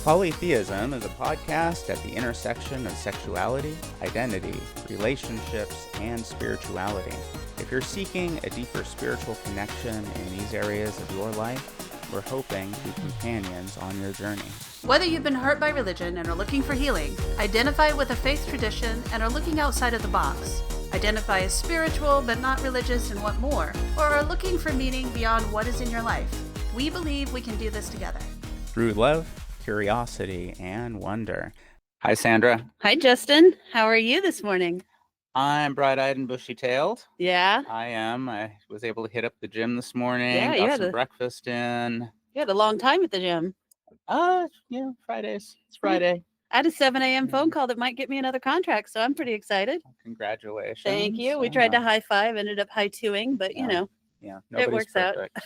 PolyTheism is a podcast at the intersection of sexuality, identity, relationships, and spirituality. If you're seeking a deeper spiritual connection in these areas of your life, we're hoping to be companions on your journey. Whether you've been hurt by religion and are looking for healing, identify with a faith tradition and are looking outside of the box, identify as spiritual but not religious and want more, or are looking for meaning beyond what is in your life, we believe we can do this together. Through love, curiosity, and wonder. Hi, Sandra. Hi, Justin. How are you this morning? I'm bright-eyed and bushy-tailed. Yeah? I am. I was able to hit up the gym this morning, Yeah, got some breakfast in. You had a long time at the gym. Fridays. It's Friday. I had a 7 a.m. phone call that might get me another contract, so I'm pretty excited. Congratulations. Thank you. We tried to high five, ended up high twoing, but it works perfect.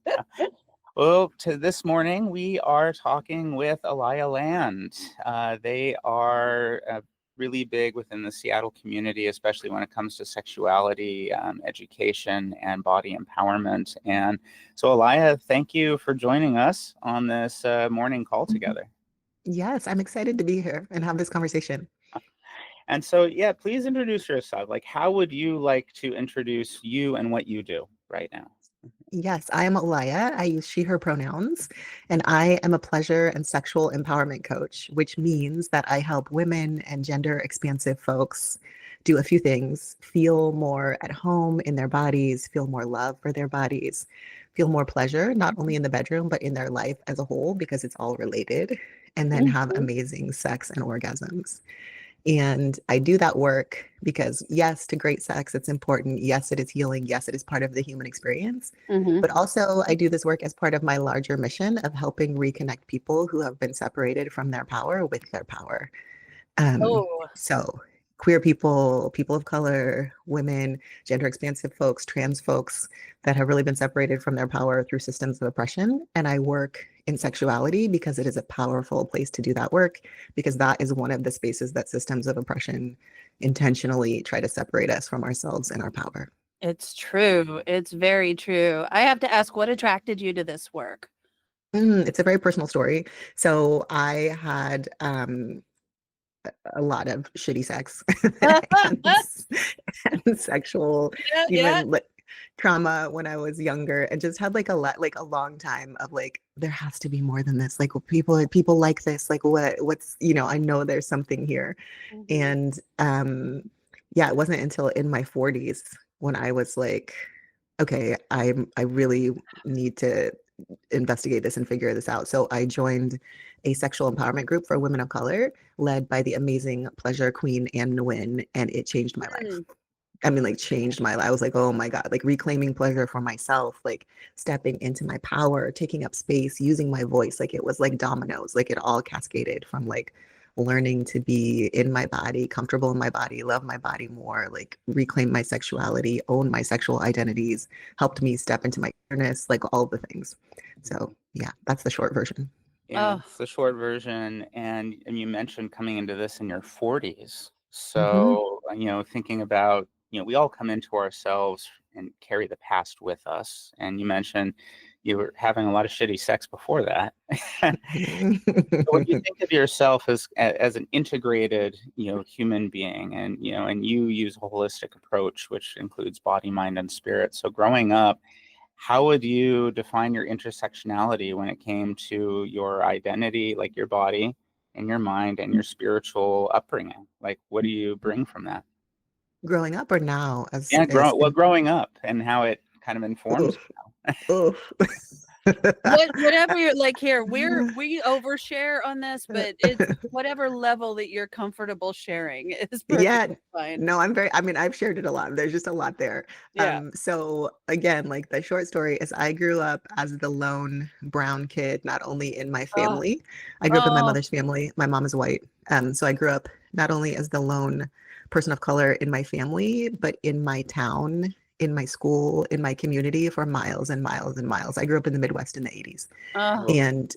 Out. Well, this morning we are talking with Olaiya Land. They are really big within the Seattle community, especially when it comes to sexuality, education, and body empowerment. And so, Olaiya, thank you for joining us on this morning call together. Yes, I'm excited to be here and have this conversation. And so, please introduce yourself. Like, how would you like to introduce you and what you do right now? Yes, I am Olaiya. I use she, her pronouns, and I am a pleasure and sexual empowerment coach, which means that I help women and gender expansive folks do a few things: feel more at home in their bodies, feel more love for their bodies, feel more pleasure, not only in the bedroom, but in their life as a whole, because it's all related, and then have amazing sex and orgasms. And I do that work because, yes, to great sex, it's important. Yes, it is healing. Yes, it is part of the human experience. But also, I do this work as part of my larger mission of helping reconnect people who have been separated from their power with their power. So queer people, people of color, women, gender expansive folks, trans folks that have really been separated from their power through systems of oppression. And I work in sexuality because it is a powerful place to do that work, because that is one of the spaces that systems of oppression intentionally try to separate us from ourselves and our power. It's true. It's very true. I have to ask, what attracted you to this work? It's a very personal story. So I had a lot of shitty sex and sexual trauma when I was younger, and just had a long time of there has to be more than this. People like this. What's I know there's something here. And it wasn't until in my 40s when I was like, okay, I really need to investigate this and figure this out. So I joined a sexual empowerment group for women of color led by the amazing pleasure queen Anne Nguyen, and it changed my life. I mean, changed my life. I was like, oh my God, reclaiming pleasure for myself, stepping into my power, taking up space, using my voice. It was like dominoes, it all cascaded from learning to be in my body, comfortable in my body, love my body more, reclaim my sexuality, own my sexual identities, helped me step into my awareness, all the things. So that's the short version. It's the short version. And you mentioned coming into this in your 40s. So, thinking about, we all come into ourselves and carry the past with us. And you mentioned you were having a lot of shitty sex before that. So when you think of yourself as an integrated, human being, and you use a holistic approach, which includes body, mind, and spirit. So growing up, how would you define your intersectionality when it came to your identity, your body and your mind and your spiritual upbringing? What do you bring from that? Growing up or now? Growing up and how it kind of informs you now. Whatever you're here, we overshare on this, but it's whatever level that you're comfortable sharing is perfectly fine. No, I've shared it a lot. There's just a lot there. So again, the short story is I grew up as the lone brown kid, not only in my family. I grew up in my mother's family. My mom is white. So I grew up not only as the lone person of color in my family, but in my town, in my school, in my community for miles and miles and miles. I grew up in the Midwest in the 80s. And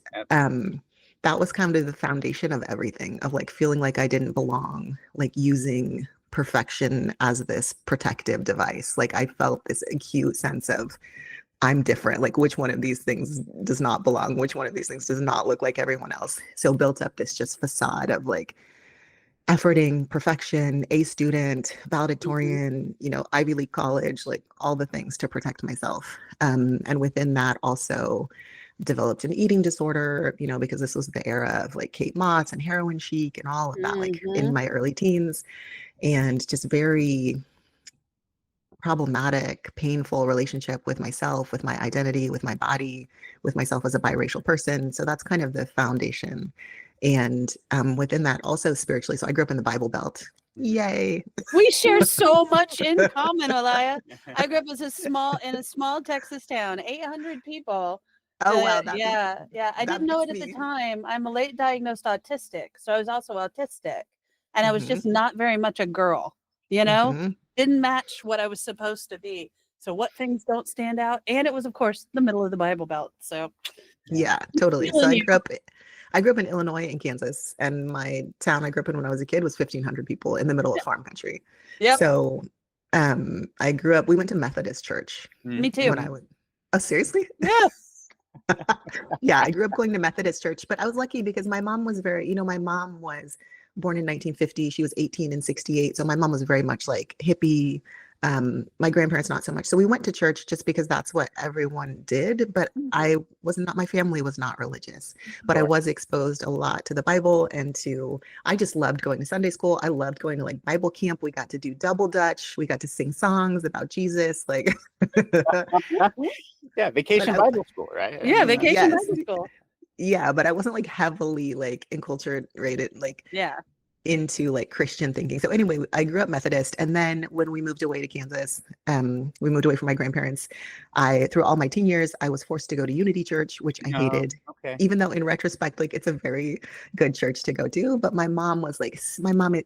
that was kind of the foundation of everything, of feeling like I didn't belong, using perfection as this protective device. I felt this acute sense of I'm different. Like, which one of these things does not belong? Which one of these things does not look like everyone else? So built up this just facade of like efforting, perfection, A student, Mhm. valedictorian, Ivy League college, like all the things to protect myself. And within that also developed an eating disorder, because this was the era of like Kate Moss and heroin chic and all of that, like in Mhm. my early teens, and just very problematic, painful relationship with myself, with my identity, with my body, with myself as a biracial person. So that's kind of the foundation. And within that, also spiritually. So I grew up in the Bible Belt. Mhm. Yay. We share so much in common, Olaiya. I grew up as in a small Texas town, 800 people. Oh, wow. Yeah. I That didn't know beats it at the me. time. I'm a late diagnosed autistic, so I was also autistic, and I was Hmm. just not very much a girl. You know, Hmm. didn't match what I was supposed to be. So what things don't stand out? And it was, of course, the middle of the Bible Belt. So Yeah. Yeah, totally. So feeling you. I grew up in Illinois and Kansas, and my town I grew up in when I was a kid was 1,500 people in the middle of Yeah. farm country. Yep. So I grew up, we went to Methodist church Me too. when I was, oh, seriously? Yeah. Yeah, I grew up going to Methodist church, but I was lucky because my mom was very, my mom was born in 1950. She was 18 in 68. So my mom was very much like hippie. My grandparents, not so much. So we went to church just because that's what everyone did. But my family was not religious, but I Sure. was exposed a lot to the Bible I just loved going to Sunday school. I loved going to like Bible camp. We got to do double Dutch. We got to sing songs about Jesus. Like, Yeah, but vacation Bible school, right? I Yeah. mean, that's Vacation yes. Bible school. Yeah, but I wasn't like heavily like enculturated like Yeah. into like Christian thinking. So anyway, I grew up Methodist, and then when we moved away to Kansas, we moved away from my grandparents. Through all my teen years, I was forced to go to Unity Church, which I no, hated. okay. Even though in retrospect, like it's a very good church to go to, but my mom was like,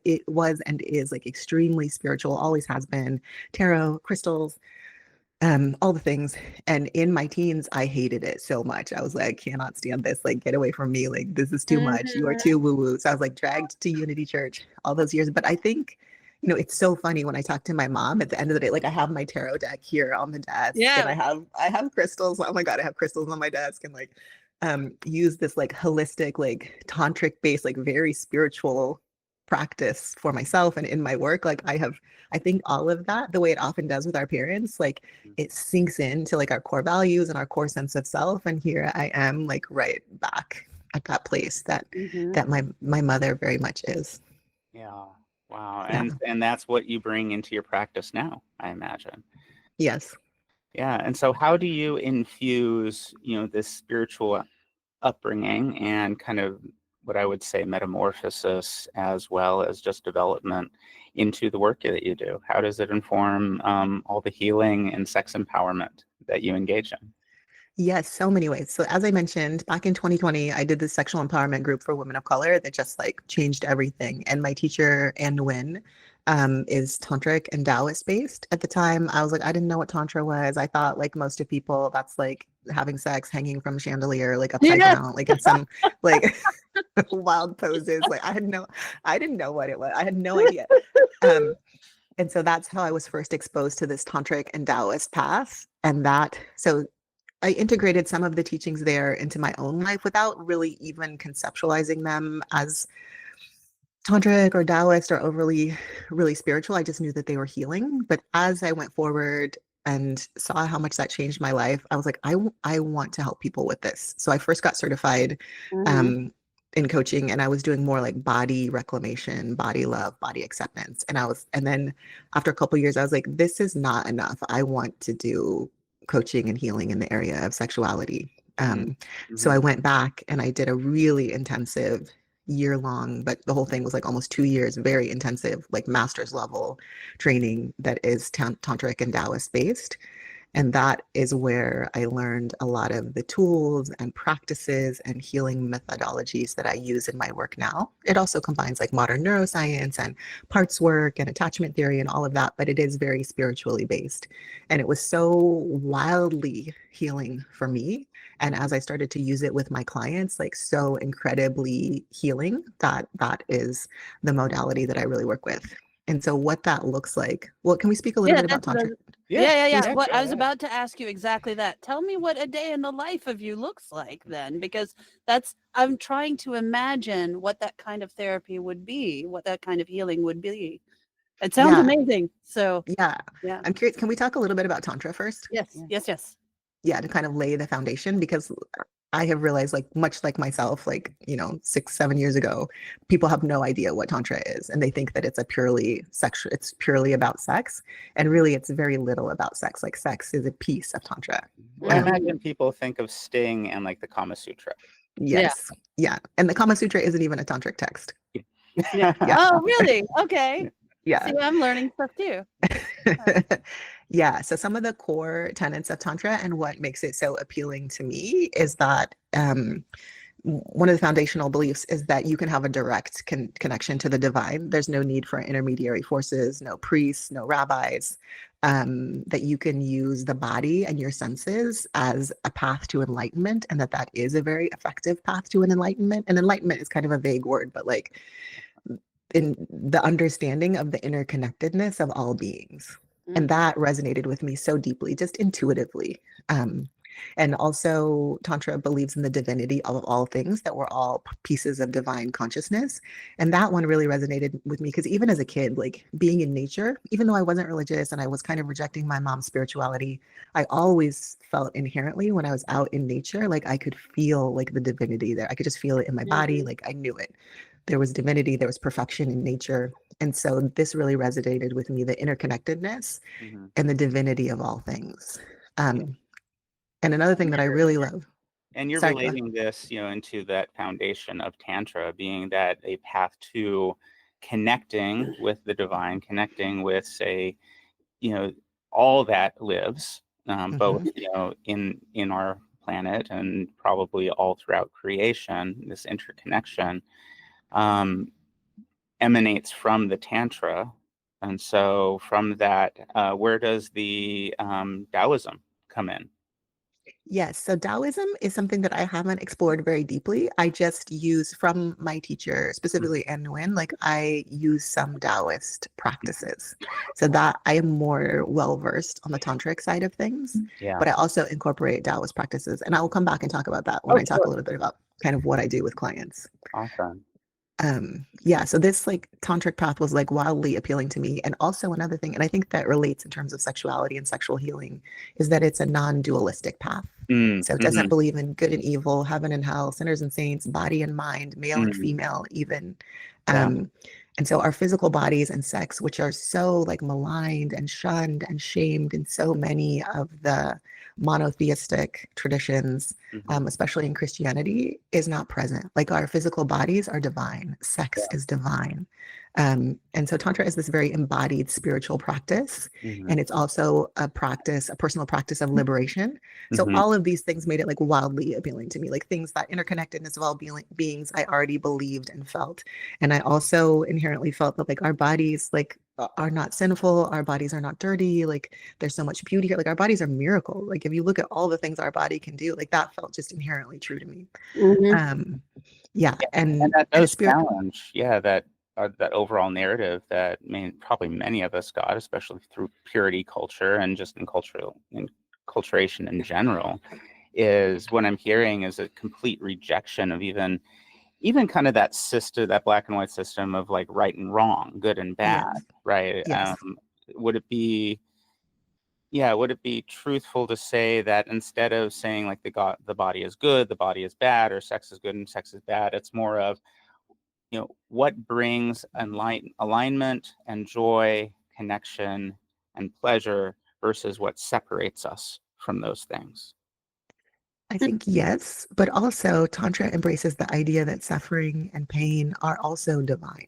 it was and is like extremely spiritual, always has been, tarot, crystals, all the things. And in my teens, I hated it so much. I was like, I cannot stand this. Like, get away from me. Like, this is too much. You are Mhm. too woo woo. So I was like dragged to Unity Church all those years. But I think, it's so funny when I talk to my mom at the end of the day, like I have my tarot deck here on the desk and Yeah. I have crystals. Oh my God, I have crystals on my desk and like use this like holistic, like tantric based, like very spiritual practice for myself and in my work. Like I think all of that, the way it often does with our parents, like it sinks into like our core values and our core sense of self. And here I am like right back at that place that Mhm. that my mother very much is. Yeah. Wow. Yeah. And that's what you bring into your practice now, I imagine. Yes. Yeah. And so how do you infuse, this spiritual upbringing and kind of what I would say metamorphosis as well as just development into the work that you do? How does it inform all the healing and sex empowerment that you engage in? Yes, so many ways. So as I mentioned, back in 2020, I did this sexual empowerment group for women of color that just like changed everything. And my teacher, Ann Nguyen, is tantric and Taoist based. At the time, I was like, I didn't know what tantra was. I thought like most of people, that's like having sex hanging from a chandelier, like upside Yeah. down, like in some like wild poses. Like I didn't know what it was. I had no idea. And so that's how I was first exposed to this tantric and Taoist path. So I integrated some of the teachings there into my own life without really even conceptualizing them as tantric or Taoist or overly really spiritual. I just knew that they were healing. But as I went forward and saw how much that changed my life, I was like, I want to help people with this. So I first got certified Mhm. in coaching, and I was doing more like body reclamation, body love, body acceptance. And then after a couple of years, I was like, this is not enough. I want to do coaching and healing in the area of sexuality. Mhm. So I Mhm. went back and I did a really intensive year long, but the whole thing was like almost 2 years, very intensive, like master's level training that is tantric and Taoist based. And that is where I learned a lot of the tools and practices and healing methodologies that I use in my work now. It also combines like modern neuroscience and parts work and attachment theory and all of that, but it is very spiritually based. And it was so wildly healing for me. And as I started to use it with my clients, like so incredibly healing, that is the modality that I really work with. And so what that looks like. Well, can we speak a little bit about Tantra? Yeah. What go I was ahead. about to ask you exactly that. Tell me what a day in the life of you looks like then, because I'm trying to imagine what that kind of therapy would be, what that kind of healing would be. It sounds Yeah. amazing. So Yeah. yeah. I'm curious, can we talk a little bit about Tantra first? Yes. Yeah, to kind of lay the foundation, because I have realized, like, much like myself, like, 6, 7 years ago, people have no idea what Tantra is, and they think that it's it's purely about sex. And really, it's very little about sex. Like, sex is a piece of Tantra. Well, I Um, imagine people think of Sting and like the Kama Sutra. yes. Yeah. And the Kama Sutra isn't even a tantric text. Yeah. Yeah. Oh, really? Okay. Yeah. See, I'm learning stuff too. Yeah. So some of the core tenets of Tantra and what makes it so appealing to me is that one of the foundational beliefs is that you can have a direct connection to the divine. There's no need for intermediary forces, no priests, no rabbis, that you can use the body and your senses as a path to enlightenment, and that is a very effective path to an enlightenment. And enlightenment is kind of a vague word, but like in the understanding of the interconnectedness of all beings. And that resonated with me so deeply, just intuitively. And also, Tantra believes in the divinity of all things, that we're all pieces of divine consciousness. And that one really resonated with me, because even as a kid, like being in nature, even though I wasn't religious and I was kind of rejecting my mom's spirituality, I always felt inherently when I was out in nature, like I could feel like the divinity there. I could just feel it in my body. Like I knew it. There was divinity, there was perfection in nature. And so this really resonated with me, the interconnectedness and the divinity of all things. And another thing that I really love. And you're relating this, into that foundation of Tantra being that a path to connecting with the divine, connecting with, say, all that lives, both, in our planet and probably all throughout creation. This interconnection emanates from the Tantra. And so from that, where does the Taoism come in? Yes. So Taoism is something that I haven't explored very deeply. I just use from my teacher, specifically Nguyen, like I use some Taoist practices, so that I am more well-versed on the tantric side of things, but I also incorporate Taoist practices. And I will come back and talk about that when I talk a little bit about kind of what I do with clients. Awesome. Yeah, so this like tantric path was like wildly appealing to me. And also another thing, and I think that relates in terms of sexuality and sexual healing, is that it's a non-dualistic path. So it doesn't believe in good and evil, heaven and hell, sinners and saints, body and mind, male and female even. And so our physical bodies and sex, which are so like maligned and shunned and shamed in so many of the monotheistic traditions, especially in Christianity, is not present. Like our physical bodies are divine, sex is divine. And so Tantra is this very embodied spiritual practice. And it's also a personal practice of liberation. So all of these things made it like wildly appealing to me, like things that interconnectedness of all beings I already believed and felt. And I also inherently felt that like our bodies like are not sinful, our bodies are not dirty, like there's so much beauty here, like our bodies are miracle. Like if you look at all the things our body can do, like that felt just inherently true to me. And that does challenge that overall narrative that probably many of us got, especially through purity culture and just in enculturation in general, is what I'm hearing is a complete rejection of even kind of that system, that black and white system of like right and wrong, good and bad, right? Would it be truthful to say that instead of saying like the body is good, the body is bad, or sex is good and sex is bad, it's more of what brings alignment and joy, connection and pleasure versus what separates us from those things? I think yes, but also Tantra embraces the idea that suffering and pain are also divine.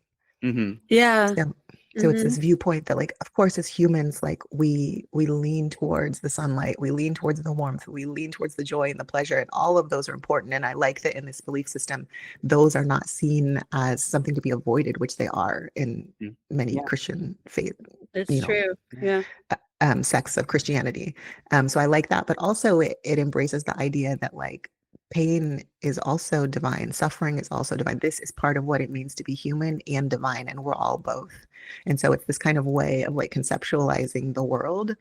So it's this viewpoint that, like, of course, as humans, like we lean towards the sunlight, we lean towards the warmth, we lean towards the joy and the pleasure, and all of those are important. And I like that in this belief system, those are not seen as something to be avoided, which they are in many Christian faith. It's true. Sects of Christianity. So I like that, but also it embraces the idea that like pain is also divine. Suffering is also divine. This is part of what it means to be human and divine, and we're all both. And so it's this kind of way of like conceptualizing the world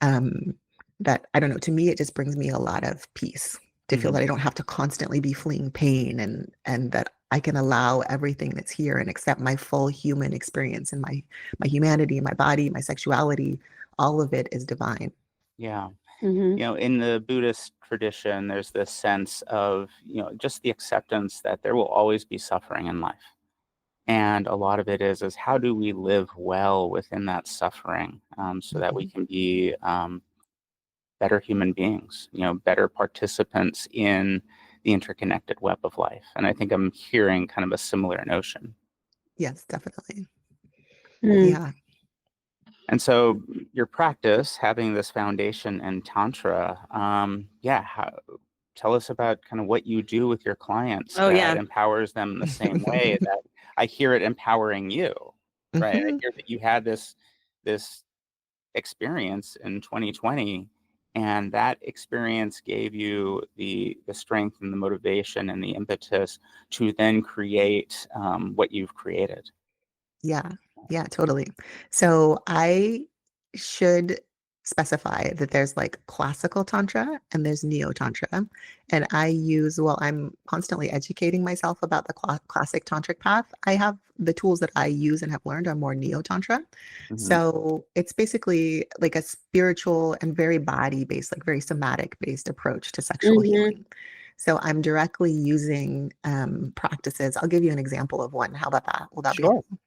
um, that, I don't know, to me, it just brings me a lot of peace to feel Mhm. that I don't have to constantly be fleeing pain, and that I can allow everything that's here and accept my full human experience and my humanity, my body, my sexuality, all of it is divine. Yeah. Mm-hmm. In the Buddhist tradition, there's this sense of, just the acceptance that there will always be suffering in life. And a lot of it is how do we live well within that suffering, so that we Mhm. can be better human beings, better participants in the interconnected web of life. And I think I'm hearing kind of a similar notion. Yes, definitely. Mm. Yeah. And so your practice, having this foundation in Tantra, tell us about kind of what you do with your clients Oh, that yeah. empowers them in the same way that I hear it empowering you, right? I Mhm. hear that you had this experience in 2020, and that experience gave you the strength and the motivation and the impetus to then create what you've created. Yeah. Yeah, totally. So I should specify that there's like classical tantra and there's neo tantra. And while I'm constantly educating myself about the classic tantric path, I have the tools that I use and have learned are more neo tantra. Mhm. So it's basically like a spiritual and very body based, like very somatic based approach to sexual Mm-hmm. healing. So I'm directly using practices. I'll give you an example of one. How about that? Will that be Sure, helpful?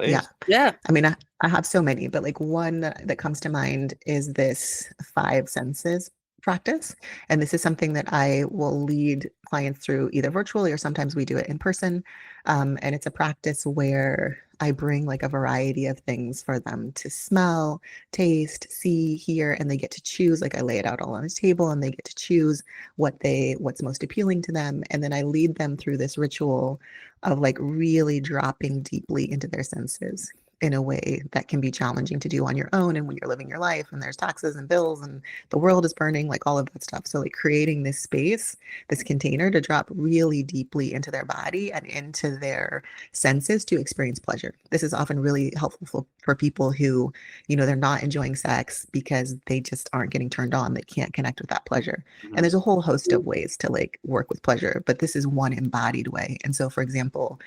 Yeah. please. Yeah. I mean, I have so many, but like one that comes to mind is this five senses practice. And this is something that I will lead clients through either virtually or sometimes we do it in person. And it's a practice where I bring like a variety of things for them to smell, taste, see, hear, and they get to choose. Like I lay it out all on the table and they get to choose what's most appealing to them. And then I lead them through this ritual of like really dropping deeply into their senses in a way that can be challenging to do on your own and when you're living your life and there's taxes and bills and the world is burning, like all of that stuff. So like creating this space, this container to drop really deeply into their body and into their senses to experience pleasure. This is often really helpful for people who, they're not enjoying sex because they just aren't getting turned on. They can't connect with that pleasure. And Mhm. there's a whole host of ways to like work with pleasure, but this is one embodied way. And so, for example,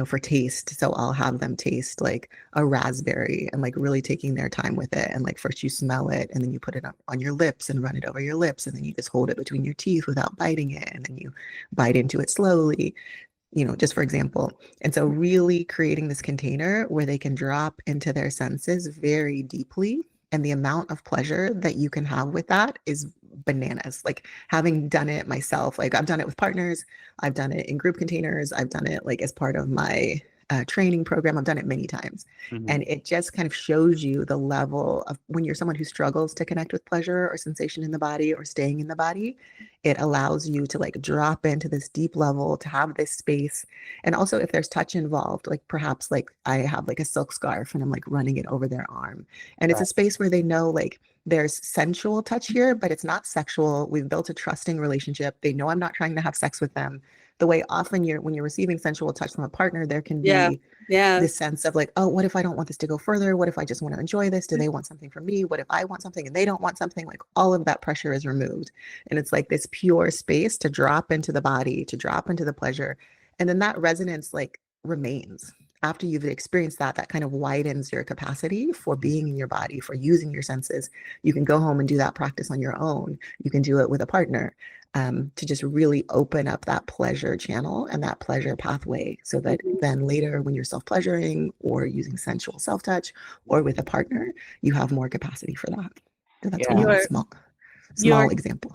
for taste, so I'll have them taste like a raspberry and like really taking their time with it. And like first you smell it and then you put it up on your lips and run it over your lips. And then you just hold it between your teeth without biting it. And then you bite into it slowly, just for example. And so really creating this container where they can drop into their senses very deeply. And the amount of pleasure that you can have with that is bananas. Like having done it myself, like I've done it with partners, I've done it in group containers, I've done it like as part of my training program. I've done it many times. Mhm. And it just kind of shows you the level of when you're someone who struggles to connect with pleasure or sensation in the body or staying in the body, it allows you to like drop into this deep level, to have this space. And also if there's touch involved, like perhaps like I have like a silk scarf and I'm like running it over their arm. And it's a Right. space where they know like there's sensual touch here, but it's not sexual. We've built a trusting relationship. They know I'm not trying to have sex with them. The way often when you're receiving sensual touch from a partner, there can Yeah. be Yeah. this sense of like, oh, what if I don't want this to go further? What if I just want to enjoy this? Do they want something from me? What if I want something and they don't want something? Like all of that pressure is removed. And it's like this pure space to drop into the body, to drop into the pleasure. And then that resonance like remains. After you've experienced that kind of widens your capacity for being in your body, for using your senses. You can go home and do that practice on your own. You can do it with a partner. To just really open up that pleasure channel and that pleasure pathway so that Mhm. then later when you're self-pleasuring or using sensual self-touch or with a partner, you have more capacity for that. So that's Yeah. one You're small example.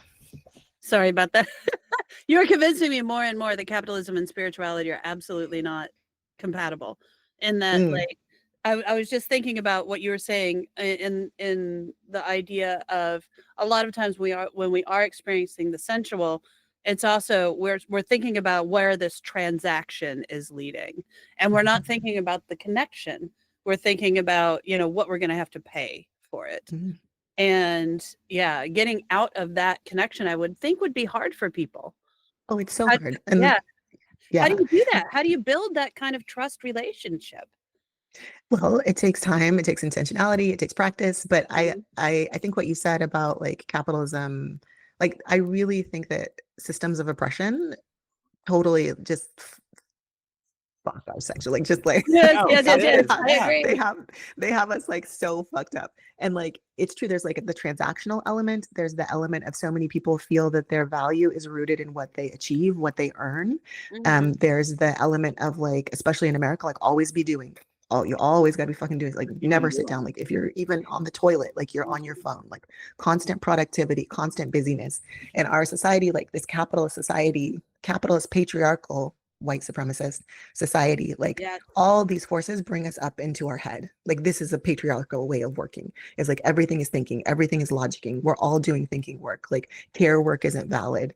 sorry about that. You're convincing me more and more that capitalism and spirituality are absolutely not compatible. In that, Mm, like, I was just thinking about what you were saying in the idea of a lot of times when we are experiencing the sensual, it's also we're thinking about where this transaction is leading, and we're not mhm, thinking about the connection. We're thinking about what we're going to have to pay for it. mhm. And yeah, getting out of that connection, I would think would be hard for people. Oh, it's so How- hard. And yeah. How yeah, do you do that? How do you build that kind of trust relationship? well, it takes time, it takes intentionality, it takes practice. But Mhm. I think what you said about like capitalism, like I really think that systems of oppression totally just fuck our sexual, like just like Yes, No, yes, yes, it yes. is. I Yeah. they agree. have they have us like so fucked up. And like it's true, there's like the transactional element, there's the element of so many people feel that their value is rooted in what they achieve, what they earn. Mhm. There's the element of like, especially in America, like always be doing. Oh, you always got to be fucking doing, like Even never sit doing. down. Like if you're even on the toilet, like you're on your phone, like constant productivity, constant busyness. And our society, like this capitalist society, capitalist patriarchal white supremacist society, like Yes. all these forces bring us up into our head. Like this is a patriarchal way of working. It's like everything is thinking, everything is logicking. We're all doing thinking work. Like care work isn't valid.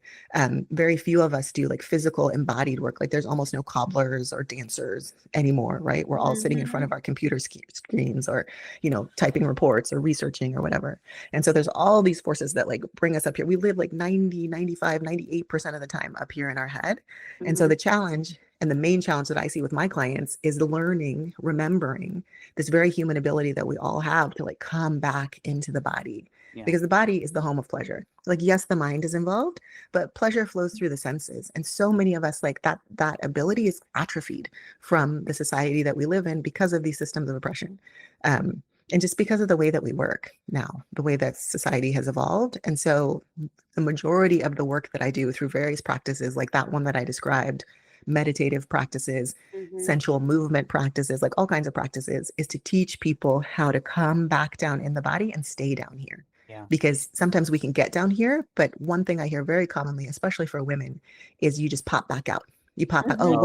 Very few of us do like physical embodied work. Like there's almost no cobblers or dancers anymore, right? We're all sitting in front Mhm. of our computer screens, or, you know, typing reports or researching or whatever. And so there's all these forces that like bring us up here. We live like 90, 95, 98% of the time up here in our head. And so Mhm. the challenge, and the main challenge that I see with my clients, is learning, remembering this very human ability that we all have to like come back into the body, Yeah. because the body is the home of pleasure. Like, yes, the mind is involved, but pleasure flows through the senses. And so many of us, like that ability is atrophied from the society that we live in because of these systems of oppression. And just because of the way that we work now, the way that society has evolved. And so the majority of the work that I do through various practices, like that one that I described, meditative practices, Mhm. sensual movement practices, like all kinds of practices, is to teach people how to come back down in the body and stay down here. Yeah. Because sometimes we can get down here, but one thing I hear very commonly, especially for women, is you just pop back out. You pop back. Oh, Mhm.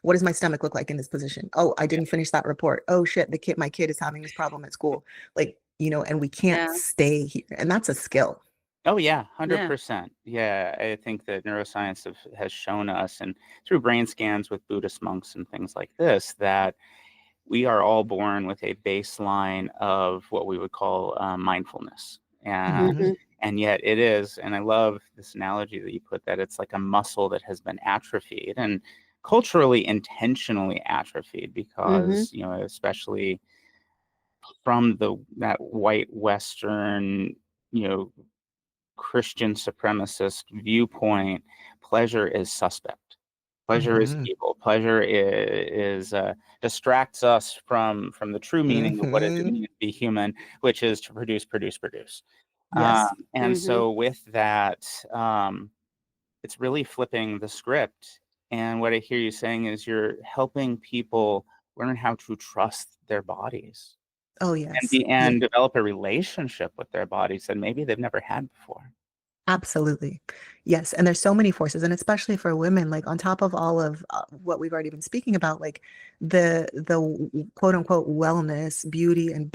what does my stomach look like in this position? Oh, I didn't finish that report. Oh shit, my kid is having this problem at school. Like, you know, and we can't Yeah. stay here. And that's a skill. Oh yeah, Yeah. 100%. Yeah, I think that neuroscience has shown us, and through brain scans with Buddhist monks and things like this, that we are all born with a baseline of what we would call mindfulness, Mhm. and yet it is. And I love this analogy that you put, that it's like a muscle that has been atrophied, and culturally intentionally atrophied, Mhm. because especially from that white Western, you know Christian supremacist viewpoint, pleasure is suspect. Pleasure is Mhm. evil. Pleasure distracts us from the true meaning of what it Mhm. means to be human, which is to produce, produce, produce. Yes. And Mhm. so with that, it's really flipping the script. And what I hear you saying is you're helping people learn how to trust their bodies, Oh, yes. Yeah. and develop a relationship with their bodies that maybe they've never had before. Absolutely. Yes, and there's so many forces, and especially for women, like on top of all of what we've already been speaking about, like the quote unquote wellness, beauty and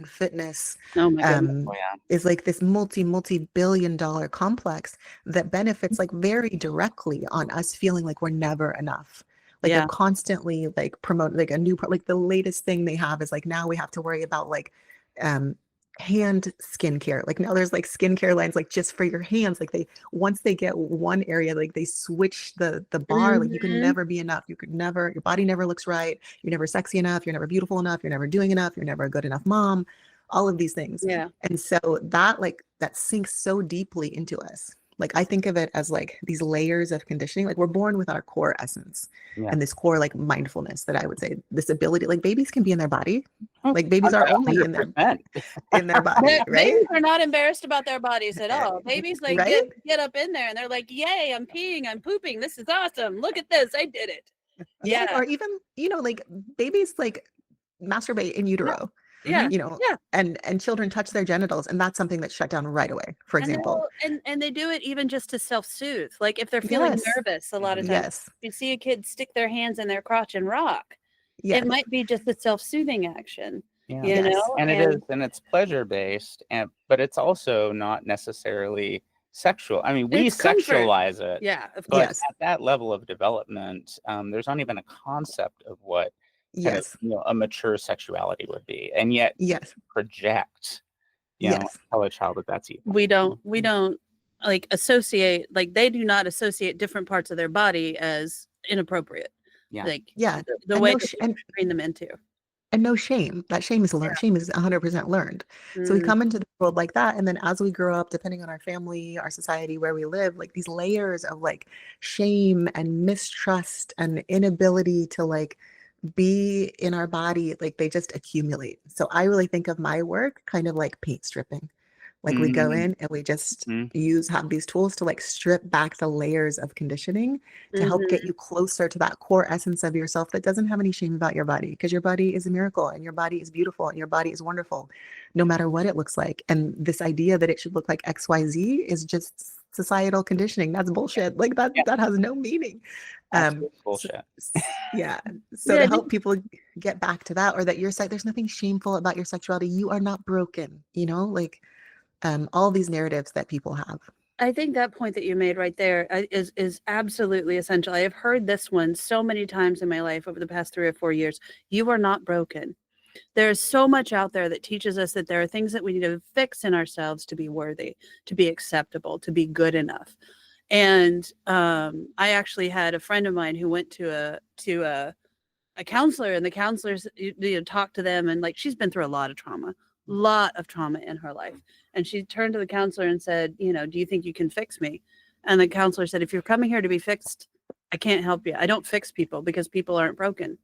fitness, Oh my goodness. Oh yeah. is like this multi-billion dollar complex that benefits like very directly on us feeling like we're never enough. Like they're Yeah. constantly like promote like a new like the latest thing they have is like now we have to worry about like um hand skincare. Like now there's like skincare lines like just for your hands. Like they once they get one area, like they switch the bar. Like you can Mhm. never be enough. You could never, your body never looks right. You're never sexy enough. You're never beautiful enough. You're never doing enough. You're never a good enough mom. All of these things. Yeah. And so that like that sinks so deeply into us. Like I think of it as like these layers of conditioning. Like we're born with our core essence Yeah. and this core like mindfulness, that I would say, this ability, like babies can be in their body. Oh, Like babies are only in their 100%. body, right? Babies are not embarrassed about their bodies at all. Babies like Right? get up in there and they're like, "Yay, I'm peeing, I'm pooping. This is awesome. Look at this. I did it." Yeah. Yeah. Or even, you know, like babies like masturbate in Yeah. utero, Yeah. Mhm. you know, Yeah. and children touch their genitals, and that's something that's shut down right away, for And example. they do it even just to self-soothe. Like if they're feeling Yes. nervous, a lot of Mhm. times Yes. you see a kid stick their hands in their crotch and rock. It Yes. might be just a self-soothing action, Yeah. you Yes. know? And it is, And and it's pleasure based, but it's also not necessarily sexual. I mean, we it's comfort. sexualize it, Yeah, of but course. Yes. at that level of development, there's not even a concept of what kind of Yes. a mature sexuality would be, and yet we Yes. project Yes. tell a child that that's evil. We don't like associate, like they do not associate different parts of their body as inappropriate. Yeah. Like Yeah. the And way no that sh- we train them into. and no shame. That shame is learned. Shame is 100% learned. So we Mm, come into the world like that. And then as we grow up, depending on our family, our society, where we live, like these layers of like shame and mistrust and inability to like be in our body, like they just accumulate. So I really think of my work kind of like paint stripping. Like we go Mm, in and we just mhm, have these tools to like strip back the layers of conditioning to help get mhm, you closer to that core essence of yourself that doesn't have any shame about your body, because your body is a miracle and your body is beautiful and your body is wonderful no matter what it looks like. And this idea that it should look like XYZ is just societal conditioning. That's bullshit. Like yeah, that has no meaning. absolute So, bullshit. yeah. So Yeah, to help people get back to that, or that your there's nothing shameful about your sexuality. You are not broken, like all these narratives that people have. I think that point that you made right there is absolutely essential. I have heard this one so many times in my life over the past 3 or 4 years. You are not broken. There's so much out there that teaches us that there are things that we need to fix in ourselves to be worthy, to be acceptable, to be good enough. And I actually had a friend of mine who went to a counselor, and the counselors talked to them, and like she's been through a lot of trauma in her life. And she turned to the counselor and said, do you think you can fix me? And the counselor said, if you're coming here to be fixed, I can't help you. I don't fix people because people aren't broken,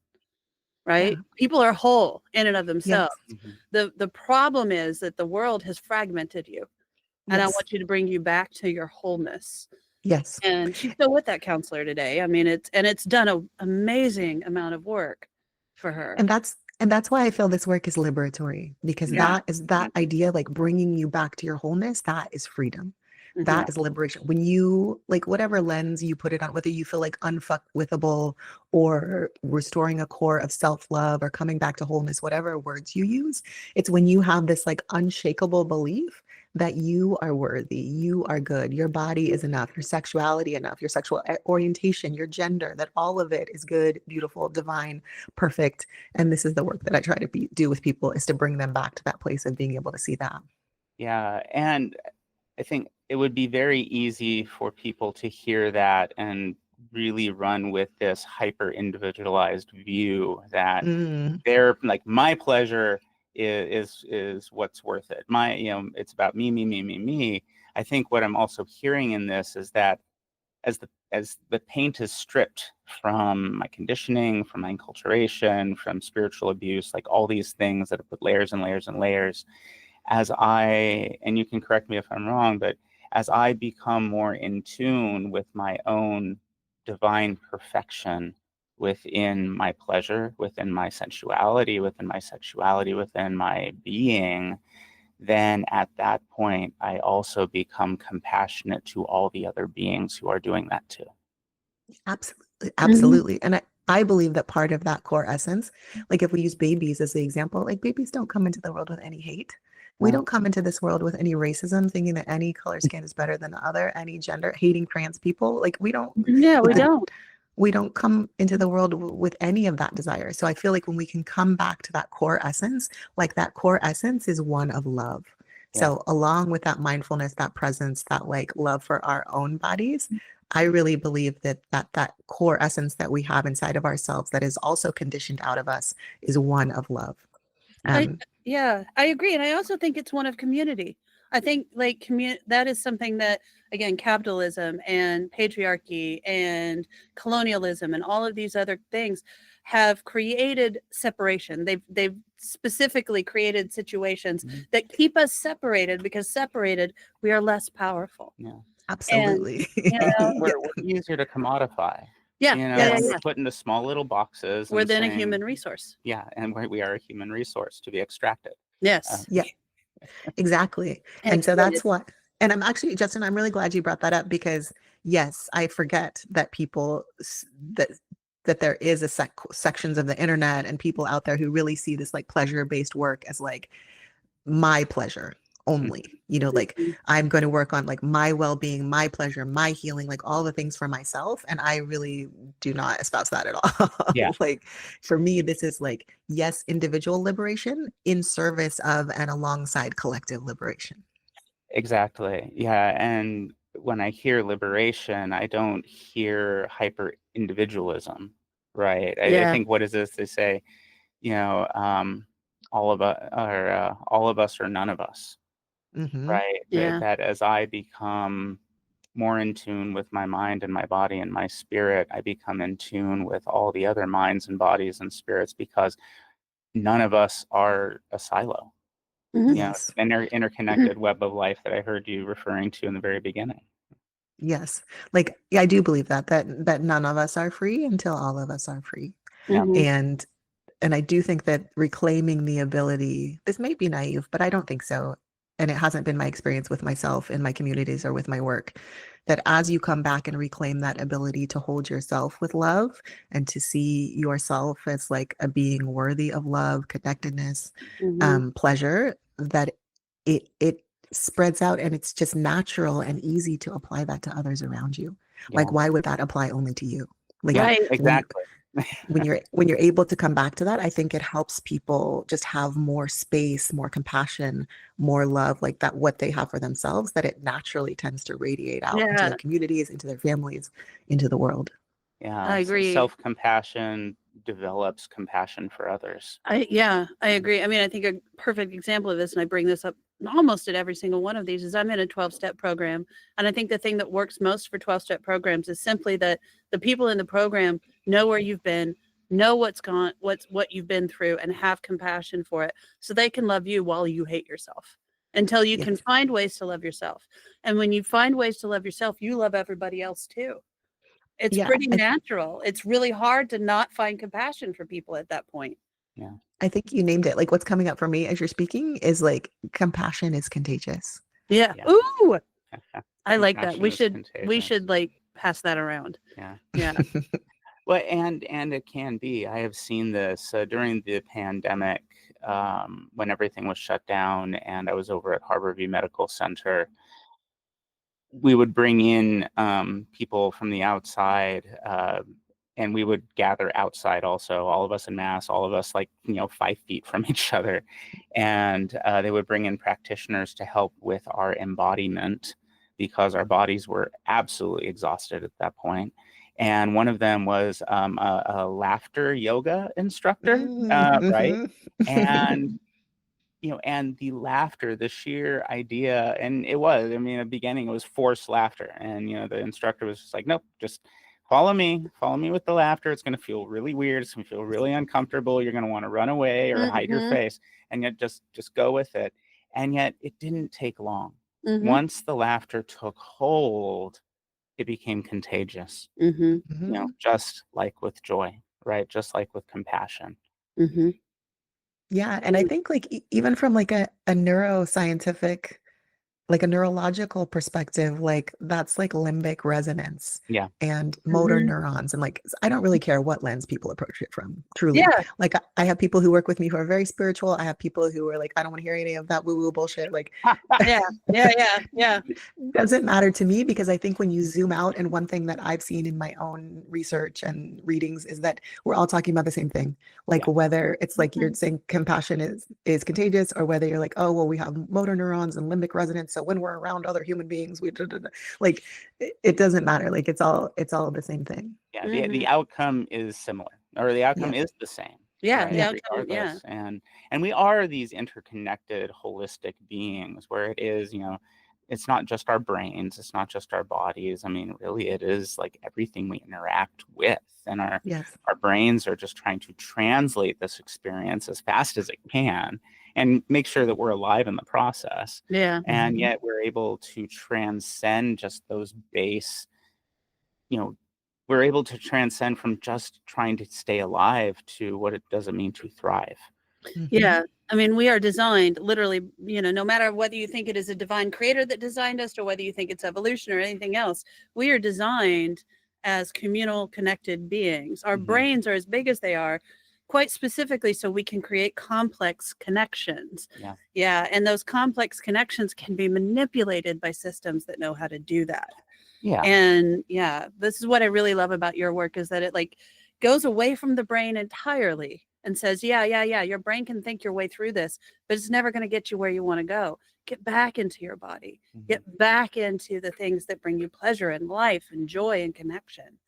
right? Yeah. People are whole in and of Yes. themselves. Mhm. The problem is that the world has fragmented you, and I Yes. want you to bring you back to your wholeness. Yes. And she's still with that counselor today. I mean, it's done an amazing amount of work for her. And that's why I feel this work is liberatory, because Yeah. that idea, like bringing you back to your wholeness, that is freedom. Mhm. That is liberation. When you, like, whatever lens you put it on, whether you feel like unfuckwithable or restoring a core of self-love or coming back to wholeness, whatever words you use, it's when you have this like unshakable belief that you are worthy, you are good, your body is enough, your sexuality enough, your sexual orientation, your gender, that all of it is good, beautiful, divine, perfect. And this is the work that I try to do with people, is to bring them back to that place of being able to see that. Yeah, and I think it would be very easy for people to hear that and really run with this hyper individualized view that Mm, they're like, my pleasure is what's worth it. It's about me, me, me, me, me. I think what I'm also hearing in this is that as the paint is stripped from my conditioning, from my enculturation, from spiritual abuse, like all these things that have put layers and layers and layers, and you can correct me if I'm wrong, but as I become more in tune with my own divine perfection within my pleasure, within my sensuality, within my sexuality, within my being, then at that point, I also become compassionate to all the other beings who are doing that too. absolutely. Mhm. Absolutely. And I believe that part of that core essence, like if we use babies as the example, like babies don't come into the world with any hate. We Yeah. don't come into this world with any racism, thinking that any color skin is better than the other, any gender, hating trans people. Like we don't, Yeah, we with the don't. we don't come into the world with any of that desire. So I feel like when we can come back to that core essence, like that core essence is one of love. Yeah. So along with that mindfulness, that presence, that like love for our own bodies, I really believe that core essence that we have inside of ourselves that is also conditioned out of us is one of love. I Um, Yeah, I agree, and I also think it's one of community. I think like that is something that, again, capitalism and patriarchy and colonialism and all of these other things have created separation. They've specifically created situations Mhm. that keep us separated, because separated we are less powerful. Yeah. And absolutely. you know, Yeah. We're easier to commodify. yeah, yeah, yeah, Yes. We're yeah. put into small little boxes We're and then a saying, human resource. yeah, and we are a human resource to be extracted. Yes, Yeah. Exactly. and And so exploited. that's what, and I'm actually, Justin, I'm really glad you brought that up, because yes, I forget that that there is sections of the internet and people out there who really see this like pleasure-based work as like my pleasure. only. You know, like Mhm. I'm going to work on like my well-being, my pleasure, my healing, like all the things for myself. And I really do not espouse that at Yeah, all. Like for me, this is like, yes, individual liberation in service of and alongside collective liberation. exactly. Yeah. And when I hear liberation, I don't hear hyper individualism, right? I Yeah. think what is this? They say, you know, all of us or none of us, Hmm. right? That, Yeah. that as I become more in tune with my mind and my body and my spirit, I become in tune with all the other minds and bodies and spirits because none of us are a silo. Mhm. You know, Yes. an interconnected web of life that I heard you referring to in the very beginning. Yes. Like, yeah, I do believe that none of us are free until all of us are free. Yeah. Mhm. And I do think that reclaiming the ability, this may be naive, but I don't think so. And it hasn't been my experience with myself in my communities or with my work, that as you come back and reclaim that ability to hold yourself with love and to see yourself as like a being worthy of love, connectedness, Mhm. pleasure, that it spreads out and it's just natural and easy to apply that to others around you. Like, Yeah. why would that apply only to you? Like Yeah. Right. when you Exactly. when you're able to come back to that, I think it helps people just have more space, more compassion, more love, like that what they have for themselves, that it naturally tends to radiate out into Yeah. their communities, into their families, into the world. I Yeah. agree. Self-compassion develops compassion for others. I agree. I mean, I think a perfect example of this, and I bring this up almost at every single one of these, is I'm in a 12-step program. And I think the thing that works most for 12-step programs is simply that the people in the program know where you've been, know what you've been through, and have compassion for it. So they can love you while you hate yourself until you can Yes. find ways to love yourself. And when you find ways to love yourself, you love everybody else too. It's Yeah. pretty natural. It's really hard to not find compassion for people at that point. Yeah. I think you named it. Like what's coming up for me as you're speaking is like compassion is contagious. Yeah. Yeah. Ooh, I like that. Compassion is We contagious. should like pass that around. Yeah. Yeah. Well, and it can be. I have seen this during the pandemic when everything was shut down, and I was over at Harborview Medical Center. We would bring in people from the outside, and we would gather outside also, all of us in mass, all of us like 5 feet from each other, and they would bring in practitioners to help with our embodiment because our bodies were absolutely exhausted at that point. And one of them was a laughter yoga instructor, right? Mhm. And and the laughter, the sheer idea, and it was, I mean, at the beginning, it was forced laughter. And, the instructor was just like, nope, just follow me with the laughter. It's going to feel really weird. It's going to feel really uncomfortable. You're going to want to run away or hide your Mhm. face. And yet just go with it. And yet it didn't take long. Mhm. Once the laughter took hold, it became contagious, Mhm. Mhm. just like with joy, right? Just like with compassion. Mhm. Yeah, and I think like even from like a neuroscientific, like a neurological perspective, like that's like limbic resonance Yeah. and motor Mhm. neurons. And like, I don't really care what lens people approach it from, truly. Yeah. Like, I have people who work with me who are very spiritual. I have people who are like, I don't want to hear any of that woo woo bullshit. Like, Yeah. Yeah. Yeah. Yeah. doesn't matter to me because I think when you zoom out, and one thing that I've seen in my own research and readings is that we're all talking about the same thing. Like Yeah. whether it's like you're Mhm. saying compassion is contagious, or whether you're like, oh well, we have motor neurons and limbic resonance, so when we're around other human beings, we da, da, da. Like it doesn't matter. Like it's all the same thing. Yeah, the Mhm. outcome is similar, or the outcome Yeah. is the same, Yeah. The right? Yeah. outcome. Yeah. Regardless, and we are these interconnected, holistic beings, where it is, it's not just our brains, it's not just our bodies. I mean, really, it is like everything we interact with, and Yes. our brains are just trying to translate this experience as fast as it can, and make sure that we're alive in the process. Yeah. And Mhm. yet, we're able to transcend just those base you know, we're able to transcend from just trying to stay alive to what it does it mean to thrive. Mhm. Yeah. I mean, we are designed literally, no matter whether you think it is a divine creator that designed us or whether you think it's evolution or anything else, we are designed as communal connected beings. Our Mhm. brains are as big as they are quite specifically so we can create complex connections. Yeah. Yeah, and those complex connections can be manipulated by systems that know how to do that. Yeah. And yeah, this is what I really love about your work, is that it like goes away from the brain entirely and says, yeah, your brain can think your way through this, but it's never going to get you where you want to go. Get back into your body, get back into the things that bring you pleasure and life and joy and connection.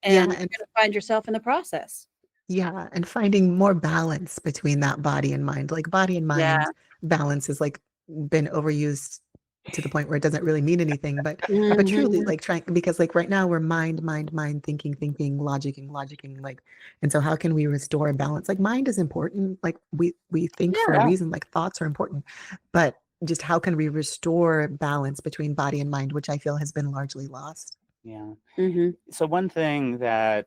And Yeah, you're going to find yourself in the process. yeah, and finding more balance between that body and mind. Like body and Yeah. mind balance has like been overused to the point where it doesn't really mean anything. But truly, Mhm. like trying, because like right now we're mind, thinking, logicking, like, and so how can we restore balance? Like mind is important. Like we think for a Yeah. reason. Like thoughts are important, but just how can we restore balance between body and mind, which I feel has been largely lost. Yeah. Mhm. So one thing that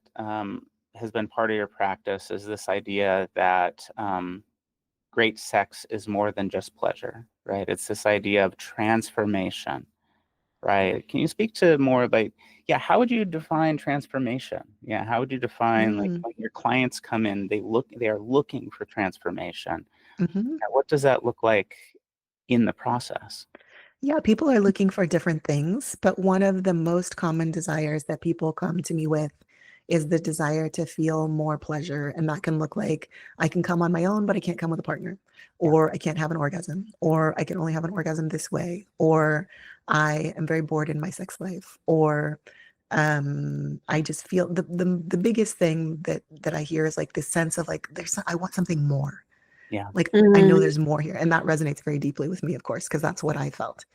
has been part of your practice is this idea that great sex is more than just pleasure, right? It's this idea of transformation, right? Can you speak to more like, yeah, how would you define transformation? Yeah, how would you define like Mm. when your clients come in, they are looking for transformation. Mhm. Now, what does that look like in the process? Yeah, people are looking for different things, but one of the most common desires that people come to me with is the desire to feel more pleasure. And that can look like I can come on my own, but I can't come with a partner, Yeah. or I can't have an orgasm, or I can only have an orgasm this way, or I am very bored in my sex life, or I just feel the biggest thing that I hear is like this sense of like I want something more. Yeah. Like, I know there's more here, and that resonates very deeply with me, of course, because that's what I felt.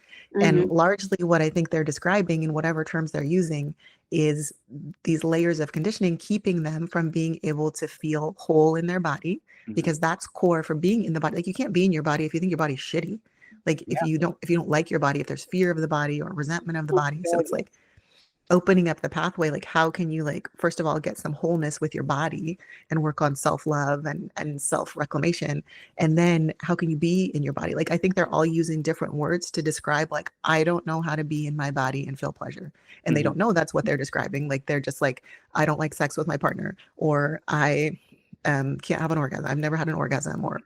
And largely what I think they're describing in whatever terms they're using is these layers of conditioning keeping them from being able to feel whole in their body, Mhm. because that's core for being in the body. Like you can't be in your body if you think your body's shitty. Like Yeah. if you don't like your body, if there's fear of the body or resentment of the body. So it's like opening up the pathway, like how can you like first of all get some wholeness with your body and work on self-love and self-reclamation, and then how can you be in your body? Like I think they're all using different words to describe like I don't know how to be in my body and feel pleasure, and they Mhm. don't know that's what they're describing. Like they're just like I don't like sex with my partner, or I can't have an orgasm, I've never had an orgasm, or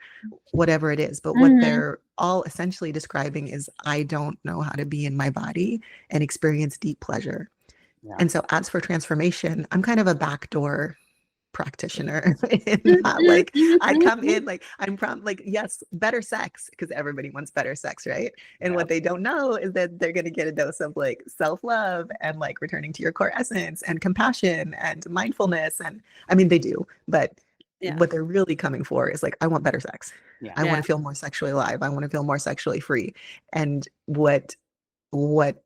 whatever it is. But what they're all essentially describing is I don't know how to be in my body and experience deep pleasure. Yeah. And so as for transformation, I'm kind of a backdoor practitioner in that like I come in like like yes, better sex, because everybody wants better sex, right? And Yeah. what they don't know is that they're going to get a dose of like self-love and like returning to your core essence and compassion and mindfulness. And I mean they do, but Yeah. what they're really coming for is like I want better sex. Yeah. I want to feel more sexually alive. I want to feel more sexually free. And what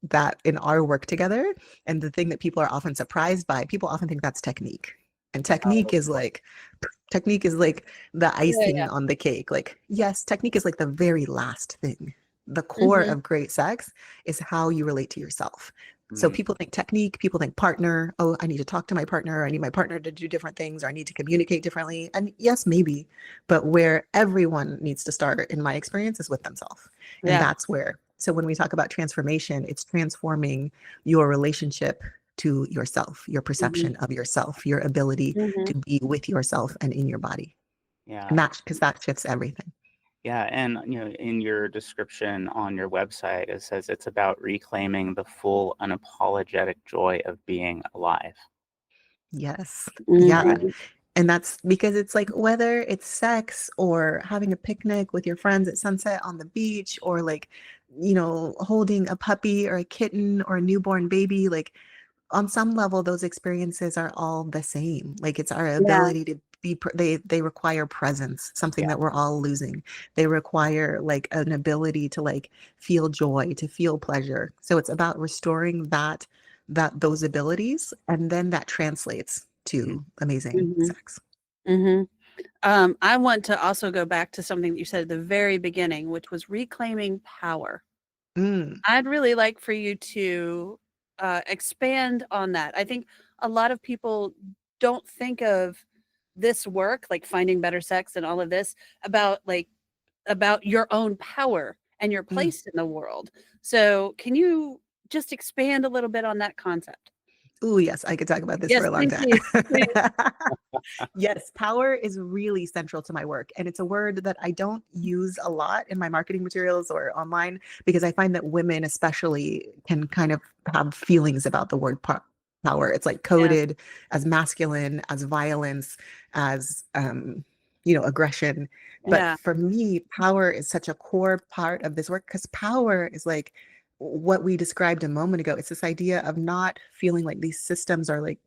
that in our work together, and the thing that people are often surprised by, people often think that's technique, and technique is like the icing on the cake. Like yes, technique is like the very last thing. The core of great sex is how you relate to yourself. So people think technique, people think partner. Oh, I need to talk to my partner, I need my partner to do different things, or I need to communicate differently. And yes, maybe, but where everyone needs to start in my experience is with themselves. And that's where, so when we talk about transformation, it's transforming your relationship to yourself, your perception of yourself, your ability to be with yourself and in your body. Yeah. And that, because that shifts everything. Yeah, and in your description on your website, it says it's about reclaiming the full, unapologetic joy of being alive. Yes. Yeah. And that's because it's like whether it's sex or having a picnic with your friends at sunset on the beach, or like, holding a puppy or a kitten or a newborn baby, like on some level, those experiences are all the same. Like it's our ability to be, they require presence, something Yeah. that we're all losing. They require like an ability to like feel joy, to feel pleasure. So it's about restoring those abilities, and then that translates to amazing sex. I want to also go back to something that you said at the very beginning, which was reclaiming power. I'd really like for you to expand on that. I think a lot of people don't think of this work, like finding better sex and all of this, about your own power and your place in the world. So can you just expand a little bit on that concept? Oh yes, I could talk about this for Yes, a long please, time. please. Yes, power is really central to my work. And it's a word that I don't use a lot in my marketing materials or online because I find that women, especially, can kind of have feelings about the word power. It's like Yeah. coded as masculine, as violence, as, aggression. But Yeah. for me, power is such a core part of this work because power is like what we described a moment ago. It's this idea of not feeling like these systems are like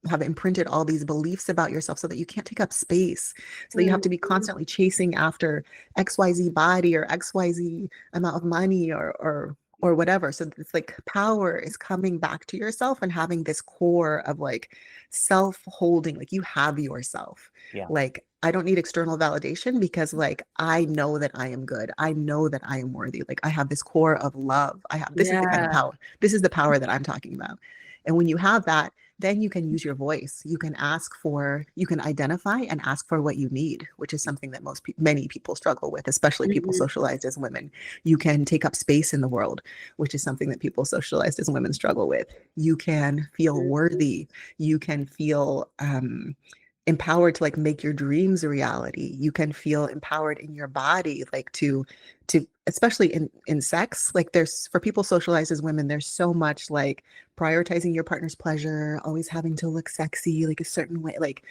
have imprinted all these beliefs about yourself so that you can't take up space, so that you have to be Mhm. constantly chasing after XYZ body or XYZ amount of money or whatever. So it's like power is coming back to yourself and having this core of like self-holding, like you have yourself. Yeah. Like I don't need external validation because like I know that I am good. I know that I am worthy. Like I have this core of love. This is the kind of Yeah. power. This is the power that I'm talking about. And when you have that, then you can use your voice. You can you can identify and ask for what you need, which is something that many people struggle with, especially people Mhm. socialized as women. You can take up space in the world, which is something that people socialized as women struggle with. You can feel Mhm. worthy. You can feel empowered to like make your dreams a reality. You can feel empowered in your body, like to especially in sex. Like there's for people socialized as women, there's so much like prioritizing your partner's pleasure, always having to look sexy like a certain way, like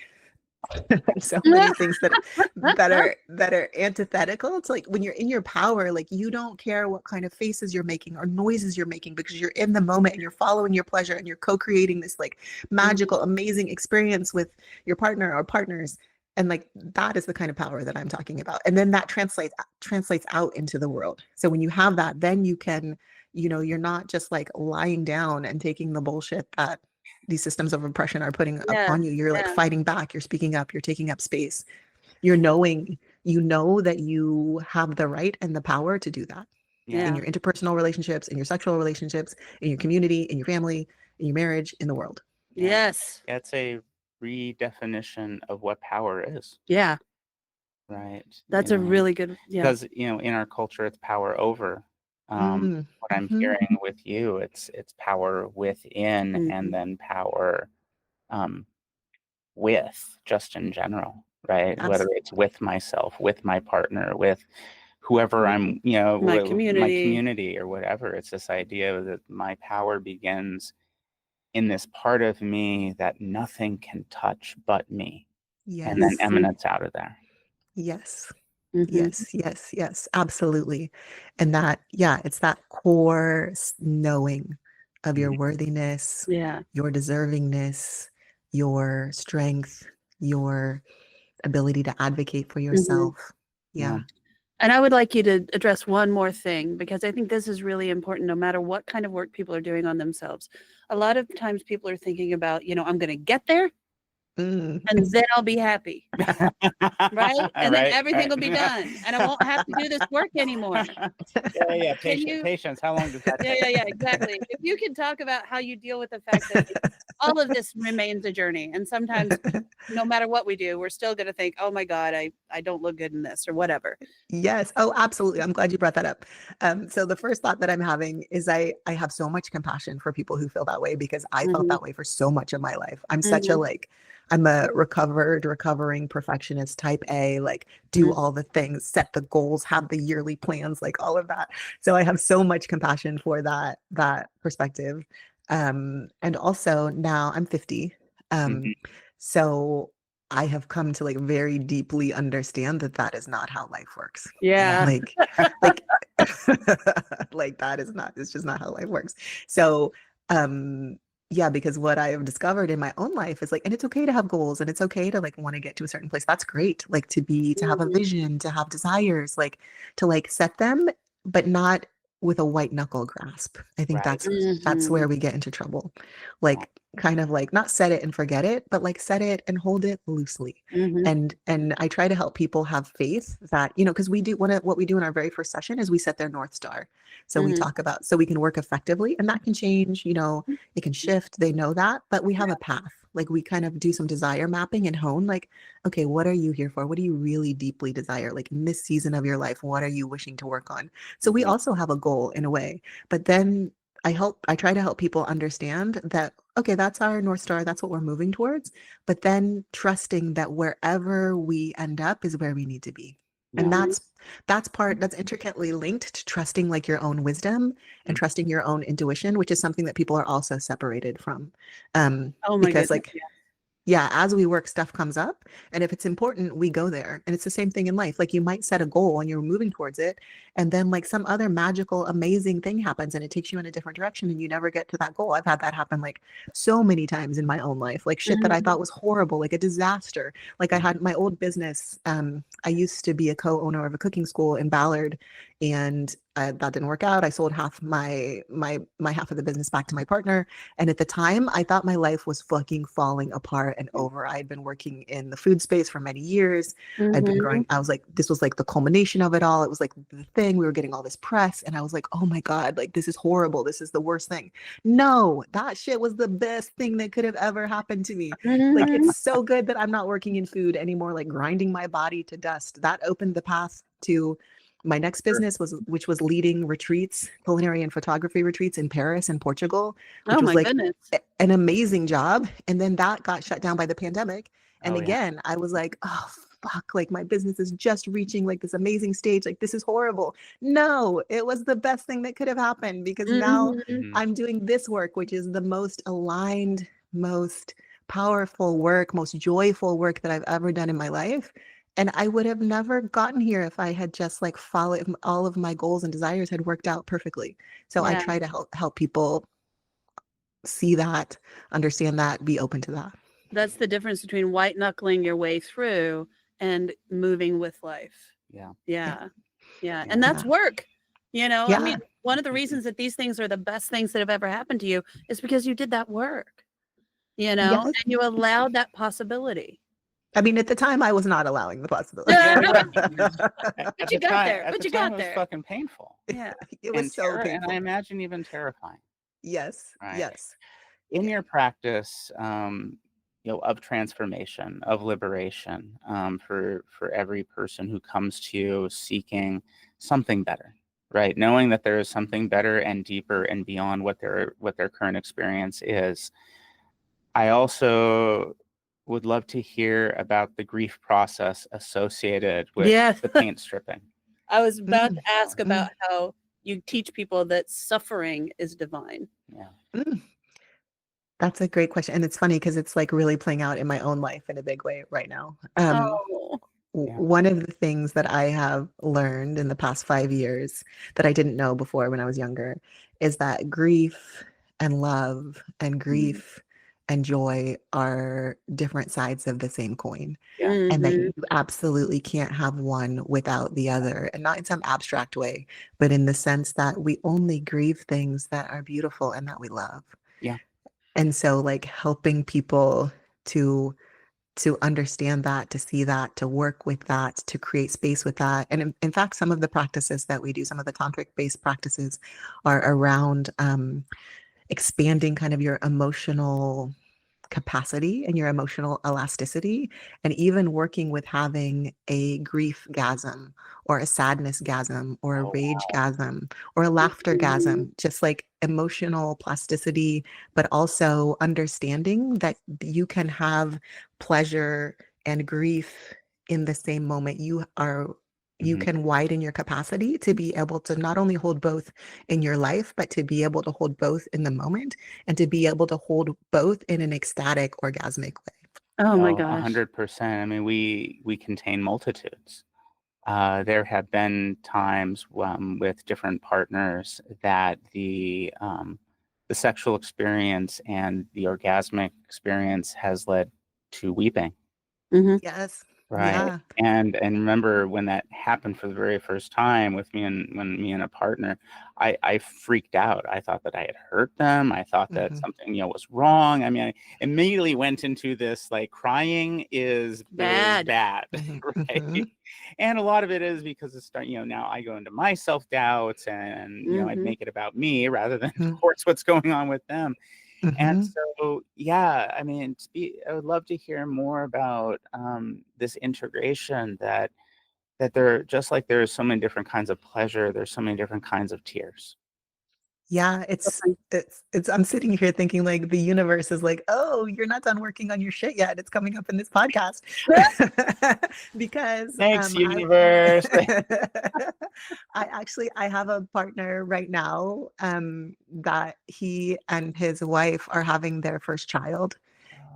so many things that are antithetical. It's like when you're in your power, like you don't care what kind of faces you're making or noises you're making because you're in the moment and you're following your pleasure and you're co-creating this like Mhm. magical, amazing experience with your partner or partners. And like that is the kind of power that I'm talking about. And then that translates out into the world. So when you have that, then you can, you're not just like lying down and taking the bullshit that these systems of oppression are putting Yeah. upon you. You're like Yeah. fighting back, you're speaking up, you're taking up space. You're knowing, that you have the right and the power to do that in Yeah. Yeah. your interpersonal relationships, in your sexual relationships, in your community, in your family, in your marriage, in the world. Yeah. Yes. It's a redefinition of what power is, Yeah. right? That's a really good. Yeah. Because in our culture, it's power over. What I'm Mm-hmm. hearing with you, it's power within, and Mhm. then power um, with, just in general, right? Whether Absolutely. it's with myself, with my partner, with whoever I'm, My with my community. community or whatever. It's this idea that my power begins in this part of me that nothing can touch but me, and then Yes. emanates out of there. Yes. Mhm. Yes, yes, yes, absolutely. And that, yeah, it's that core knowing of your Mhm. worthiness, Yeah. your deservingness, your strength, your ability to advocate for Mhm. yourself. Yeah. Yeah. And I would like you to address one more thing because I think this is really important no matter what kind of work people are doing on themselves. A lot of times people are thinking about, I'm going to get there Mm. and then I'll be happy, right? And then Right, everything right. will be done and I won't have to do this work anymore. Yeah. Can Patience, you patience. How long does that Yeah, take? yeah, yeah, exactly. If you can talk about how you deal with the fact that all of this remains a journey, and sometimes no matter what we do, we're still gonna think, "Oh my god, I don't look good in this," or whatever. Yes. Oh, absolutely. I'm glad you brought that up. So the first thought that I'm having is I have so much compassion for people who feel that way because I felt Mhm, that way for so much of my life. mhm, I'm a recovering perfectionist type A, like do mhm, all the things, set the goals, have the yearly plans, like all of that. So I have so much compassion for that perspective. And also now I'm 50. Um, Mhm. so I have come to like very deeply understand that that is not how life works. yeah, Like like that is not, it's just not how life works. So, um, yeah, because what I have discovered in my own life is like, and it's okay to have goals and it's okay to like want to get to a certain place. That's great. Like to have a mhm, vision, to have desires, like to like set them, but not with a white knuckle grasp. I think Right. that's mhm, where we get into trouble. Yeah. Like kind of like not set it and forget it, but like set it and hold it loosely. mhm, And I try to help people have faith that, because we do what we do in our very first session is we set their North Star. So we mhm, talk about so we can work effectively and that can change, it can shift. They know that, but we have a path. Like we kind of do some desire mapping and hone like, okay, what are you here for? What do you really deeply desire? Like in this season of your life, what are you wishing to work on? So we Mhm. also have a goal in a way, but then I try to help people understand that, okay, that's our North Star, that's what we're moving towards, but then trusting that wherever we end up is where we need to be. And Yeah. that's intricately linked to trusting like your own wisdom and Mm. trusting your own intuition, which is something that people are also separated from. Oh my Because goodness. like yeah, as we work, stuff comes up. And if it's important, we go there. And it's the same thing in life. Like you might set a goal and you're moving towards it. And then like some other magical, amazing thing happens and it takes you in a different direction and you never get to that goal. I've had that happen like so many times in my own life. Like shit that I thought was horrible, like a disaster. Like I had my old business. I used to be a co-owner of a cooking school in Ballard, and that didn't work out. I sold half my half of the business back to my partner. And at the time, I thought my life was fucking falling apart and over. I had been working in the food space for many years. I'd been growing. I was like, this was like the culmination of it all. It was like the thing. We were getting all this press. And I was like, oh my God, like this is horrible. This is the worst thing. No, that shit was the best thing that could have ever happened to me. Like it's so good that I'm not working in food anymore, like grinding my body to dust. That opened the path to my next business, which was leading retreats, culinary and photography retreats in Paris and Portugal, which Oh was my like goodness. an amazing job. And then that got shut down by the pandemic. And Oh, yeah. again, I was like, oh fuck, like my business is just reaching like this amazing stage. Like this is horrible. No, it was the best thing that could have happened because now Mhm. I'm doing this work, which is the most aligned, most powerful work, most joyful work that I've ever done in my life. And I would have never gotten here if I had just like followed all of my goals and desires had worked out perfectly. So I Yeah. try to help people see that, understand that, be open to that. That's the difference between white knuckling your way through and moving with life. Yeah. Yeah. Yeah. Yeah. And that's Yeah. work. You know, I mean, Yeah. one of the reasons that these things are the best things that have ever happened to you is because you did that work, you know, Yes. and you allowed that possibility. I mean, at the time, I was not allowing the possibility. Yeah, But At you the got time, there. at But the you time, got it was there. fucking painful Yeah. It was so and I painful. imagine even terrifying. Yes. Right. Yes. In Yeah. your practice, of transformation, of liberation, for every person who comes to you seeking something better, right? Knowing that there is something better and deeper and beyond what their current experience is. I also would love to hear about the grief process associated with Yeah. the paint stripping. I was about Mm, to ask about how you teach people that suffering is divine. Yeah. mm. That's a great question. And it's funny because it's like really playing out in my own life in a big way right now. Oh. Yeah. One of the things that I have learned in the past 5 years that I didn't know before when I was younger is that grief and love and grief and joy are different sides of the same coin. Yeah. And that Mhm. you absolutely can't have one without the other. And not in some abstract way, but in the sense that we only grieve things that are beautiful and that we love. Yeah. And so like helping people to understand that, to see that, to work with that, to create space with that. And in fact, some of the practices that we do, some of the tantric based practices are around expanding kind of your emotional capacity and your emotional elasticity, and even working with having a grief gasm or a sadness gasm or a Oh, rage gasm or a laughter gasm, just like emotional plasticity, but also understanding that you can have pleasure and grief in the same moment. You Mhm. can widen your capacity to be able to not only hold both in your life, but to be able to hold both in the moment and to be able to hold both in an ecstatic, orgasmic way. Oh my Oh, gosh. 100%. I mean, we contain multitudes. There have been times with different partners that the sexual experience and the orgasmic experience has led to weeping, Mhm. Yes. right? Yeah. And remember when that happened for the very first time with me and a partner, I freaked out. I thought that I had hurt them. I thought that Mhm. something was wrong. I mean, I immediately went into this like crying is Bad. bad, Mhm. right? Mhm. And a lot of it is because it's now I go into my self-doubts and I'd Mhm. make it about me rather than of Mhm. course what's going on with them. And Mhm. so, yeah, I mean, I would love to hear more about this integration that there, just like there's so many different kinds of pleasure, there's so many different kinds of tears. Yeah, So thank it's I'm sitting here thinking like the universe is like, "Oh, you're not done working on your shit yet. It's coming up in this podcast." Because Thanks, I universe. I have a partner right now that he and his wife are having their first child.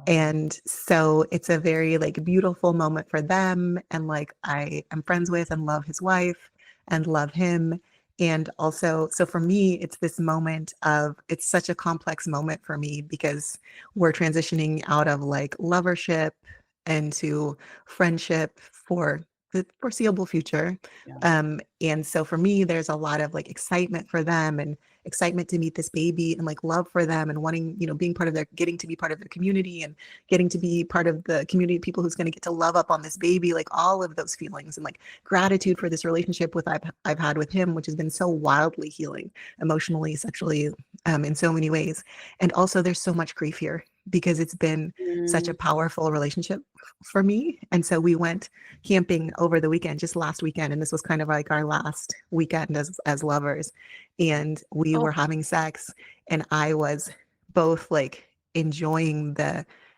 And so it's a very like beautiful moment for them. And like I am friends with and love his wife and love him. And also, so for me, it's this moment of it's such a complex moment for me because we're transitioning out of like lovership into friendship for the foreseeable future. Yeah. And so for me, there's a lot of like excitement for them and excitement to meet this baby and like love for them and wanting, being part of their, getting to be part of their community and getting to be part of the community of people who's going to get to love up on this baby, like all of those feelings and like gratitude for this relationship I've had with him, which has been so wildly healing emotionally, sexually, in so many ways. And also there's so much grief here because it's been such a powerful relationship for me. And so we went camping over the weekend, just last weekend, and this was kind of like our last weekend as lovers. And we were having sex, and I was both like enjoying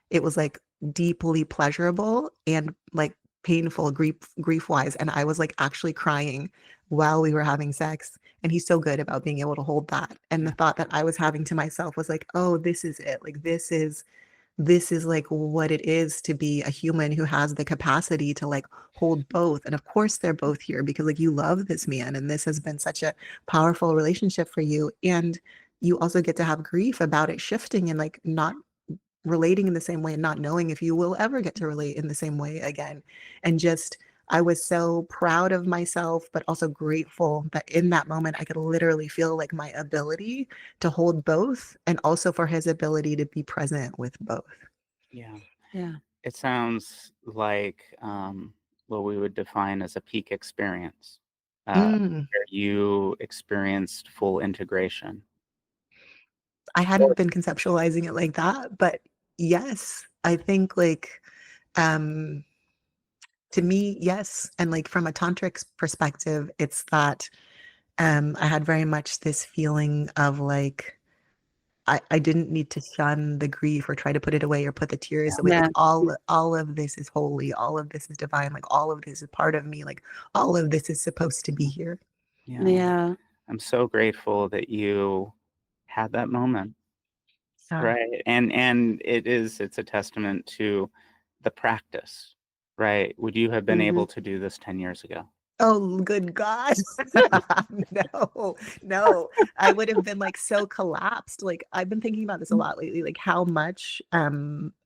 it was like deeply pleasurable and like painful grief wise. And I was like actually crying while we were having sex. And he's so good about being able to hold that. And the thought that I was having to myself was like, oh, this is it. Like this is like what it is to be a human who has the capacity to like hold both. And of course they're both here because like you love this man and this has been such a powerful relationship for you. And you also get to have grief about it shifting and like not relating in the same way and not knowing if you will ever get to relate in the same way again. And just I was so proud of myself, but also grateful that in that moment I could literally feel like my ability to hold both and also for his ability to be present with both. Yeah. Yeah. It sounds like what we would define as a peak experience, Mm. where you experienced full integration. I hadn't been conceptualizing it like that, but yes, I think like um to me, yes. And like from a tantric perspective, it's that I had very much this feeling of like I didn't need to shun the grief or try to put it away or put the tears away. Like Yeah. all of this is holy, all of this is divine, like all of this is part of me, like all of this is supposed to be here. Yeah. Yeah. I'm so grateful that you had that moment. Yeah. Right. And it's a testament to the practice, right? Would you have been able to do this 10 years ago? Oh, good God. No. I would have been like so collapsed. Like I've been thinking about this a lot lately, like how much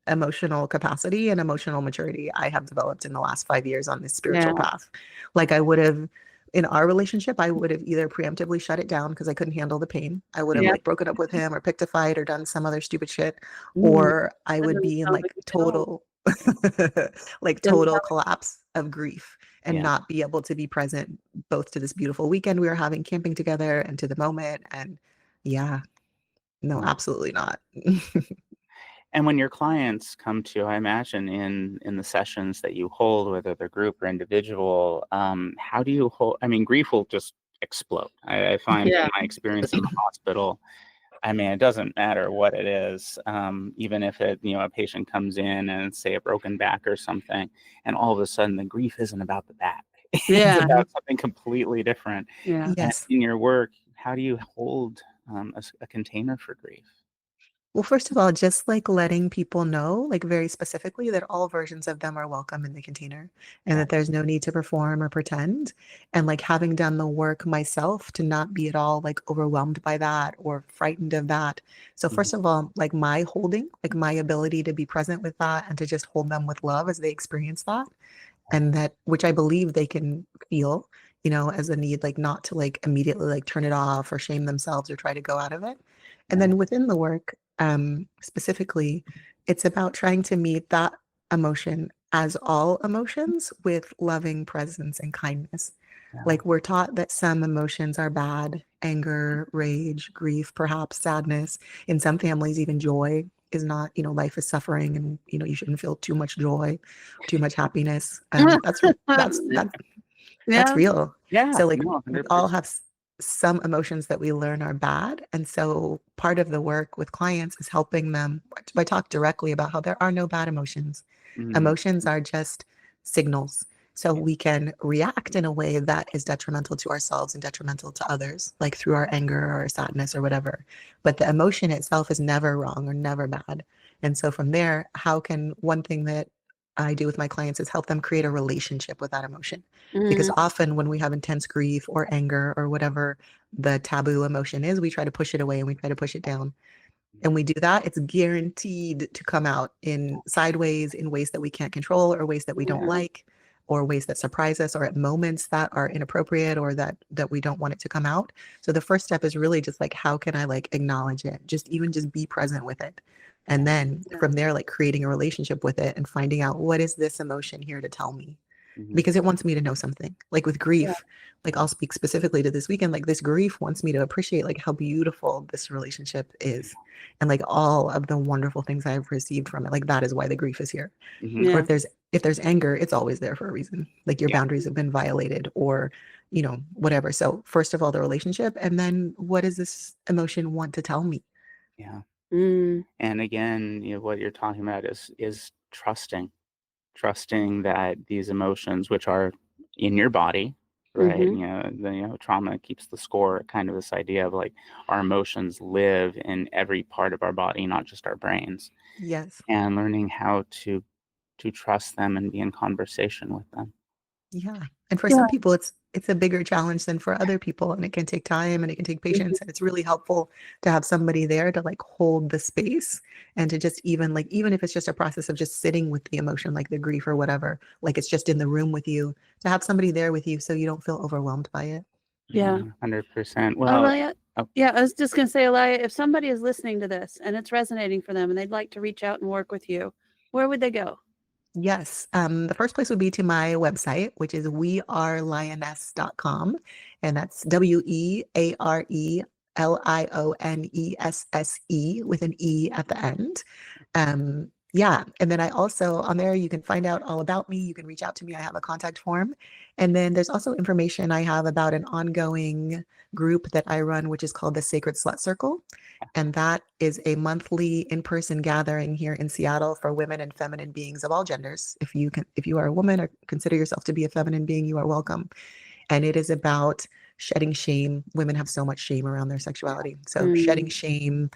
emotional capacity and emotional maturity I have developed in the last 5 years on this spiritual path. Like I would have in our relationship, I would have either preemptively shut it down because I couldn't handle the pain. I would have like broken up with him or picked a fight or done some other stupid shit. Or I That would doesn't be in sound like like you at all. total like Doesn't total sound collapse of grief and Yeah. not be able to be present both to this beautiful weekend we were having camping together and to the moment. And yeah, no, Wow. absolutely not. And when your clients come to, I imagine in the sessions that you hold, whether they're group or individual, how do you hold? I mean, grief will just explode. I find Yeah. from my experience in the hospital, I mean, it doesn't matter what it is, even if a patient comes in and say a broken back or something, and all of a sudden the grief isn't about the back. It's Yeah. about something completely different. Yeah. And Yes. in your work, how do you hold a container for grief? Well, first of all, just like letting people know, like very specifically, that all versions of them are welcome in the container and Yeah. that there's no need to perform or pretend. And like having done the work myself to not be at all like overwhelmed by that or frightened of that. So, Mhm. first of all, like my holding, like my ability to be present with that and to just hold them with love as they experience that. And that, which I believe they can feel, as a need, like not to like immediately like turn it off or shame themselves or try to go out of it. And Yeah. then within the work, specifically, it's about trying to meet that emotion as all emotions with loving presence and kindness. Yeah. Like we're taught that some emotions are bad, anger, rage, grief, perhaps sadness. In some families, even joy is not, life is suffering and, you shouldn't feel too much joy, too much happiness. That's Yeah. real. Yeah. So like No, we all 100%. have some emotions that we learn are bad. And so part of the work with clients is helping them by talk directly about how there are no bad emotions. Mhm. Emotions are just signals. So Yeah. we can react in a way that is detrimental to ourselves and detrimental to others, like through our anger or sadness or whatever. But the emotion itself is never wrong or never bad. And so from there, how can one thing that I do with my clients is help them create a relationship with that emotion? Because Mm, often when we have intense grief or anger or whatever the taboo emotion is, we try to push it away and we try to push it down. And we do that, it's guaranteed to come out in sideways, in ways that we can't control or ways that we don't yeah. like or ways that surprise us or at moments that are inappropriate or that we don't want it to come out. So the first step is really just like, how can I like acknowledge it? Just even just be present with it. And Yeah. then Yeah. from there, like creating a relationship with it and finding out, what is this emotion here to tell me? Mhm. Because it wants me to know something. Like with grief, like I'll speak specifically to this weekend, like this grief wants me to appreciate like how beautiful this relationship is and like all of the wonderful things I've received from it. Like that is why the grief is here. Mhm. Or Yeah. if there's anger, it's always there for a reason. Like your Yeah. boundaries have been violated or, you know, whatever. So first of all, the relationship, and then what does this emotion want to tell me? Yeah. Mm, And again, what you're talking about is trusting that these emotions, which are in your body, right? mhm. Trauma keeps the score. Kind of this idea of like our emotions live in every part of our body, not just our brains, Yes. and learning how to trust them and be in conversation with them. Yeah. And for Yeah. some people it's a bigger challenge than for other people and it can take time and it can take Mhm. patience and it's really helpful to have somebody there to like hold the space and to just even like even if it's just a process of just sitting with the emotion like the grief or whatever, like it's just in the room with you, to have somebody there with you so you don't feel overwhelmed by it. Yeah. 100%. Well, Olaiya, oh, yeah, I was just going to say, Olaiya, if somebody is listening to this and it's resonating for them and they'd like to reach out and work with you, where would they go? Yes. The first place would be to my website, which is wearelioness.com. And that's WeareLionesse with an E at the end. Yeah. And then I also, on there, you can find out all about me. You can reach out to me. I have a contact form. And then there's also information I have about an ongoing group that I run, which is called the Sacred Slut Circle. And that is a monthly in-person gathering here in Seattle for women and feminine beings of all genders. If you are a woman or consider yourself to be a feminine being, you are welcome. And it is about shedding shame. Women have so much shame around their sexuality. So shedding Mm, shame,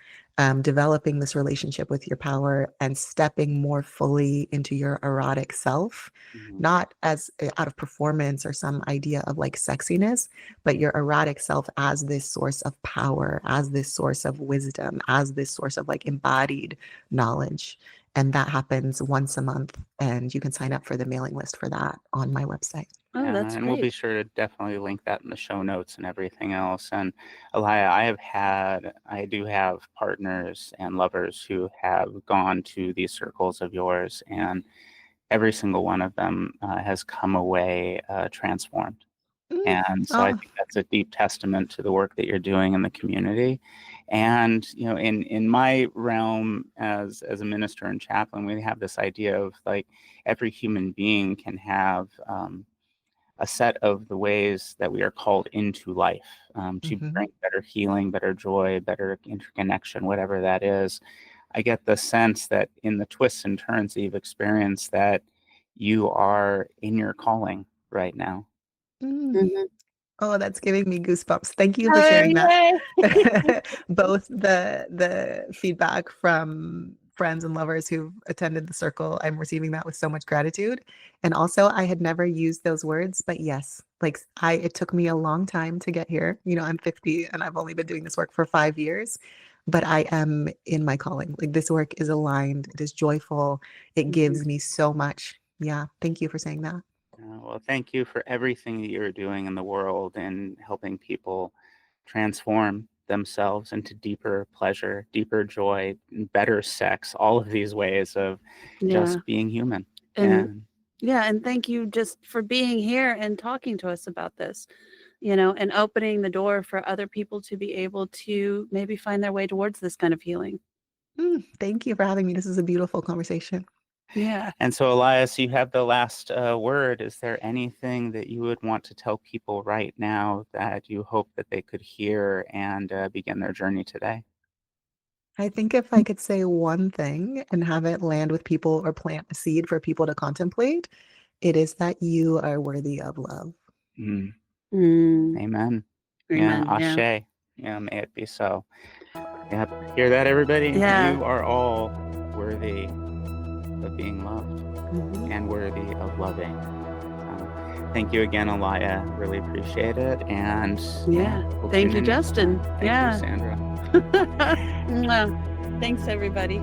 developing this relationship with your power and stepping more fully into your erotic self, mhm, not as out of performance or some idea of like sexiness, but your erotic self as this source of power, as this source of wisdom, as this source of like embodied knowledge. And that happens once a month. And you can sign up for the mailing list for that on my website. oh, yeah, that's and we'll be great. sure to definitely link that in the show notes and everything else. And Elia, I do have partners and lovers who have gone to these circles of yours, and every single one of them has come away transformed. Mm. And so I Oh, think that's a deep testament to the work that you're doing in the community. And in my realm as a minister and chaplain, we have this idea of like every human being can have a set of the ways that we are called into life to mhm. bring better healing, better joy, better interconnection, whatever that is. I get the sense that in the twists and turns that you've experienced, that you are in your calling right now. Mm. Mhm. Oh, that's giving me goosebumps. Thank you for Oh, sharing that. yay. Both the feedback from friends and lovers who've attended the circle, I'm receiving that with so much gratitude. And also, I had never used those words, but yes, like it took me a long time to get here. You know, I'm 50 and I've only been doing this work for 5 years, but I am in my calling. Like this work is aligned, it is joyful, it Mhm. gives me so much. Yeah, thank you for saying that. Well, thank you for everything that you're doing in the world and helping people transform themselves into deeper pleasure, deeper joy, better sex, all of these ways of Yeah. just being human. And And yeah, and thank you just for being here and talking to us about this, and opening the door for other people to be able to maybe find their way towards this kind of healing. Thank you for having me. This is a beautiful conversation. Yeah. And so, Elias, you have the last word. Is there anything that you would want to tell people right now that you hope that they could hear and begin their journey today? I think if I could say one thing and have it land with people or plant a seed for people to contemplate, it is that you are worthy of love. Mm, Mm, amen. Yeah, amen. Yeah. ashe. Yeah, may it be so. Yep. Hear that, everybody? Yeah. You are all worthy of being loved Mhm. and worthy of loving. Thank you again, Olaiya. Really appreciate it. And Yeah. we'll Thank tune you, in next Justin. time. Thank Yeah. you, Sandra. Mwah. Thanks, everybody.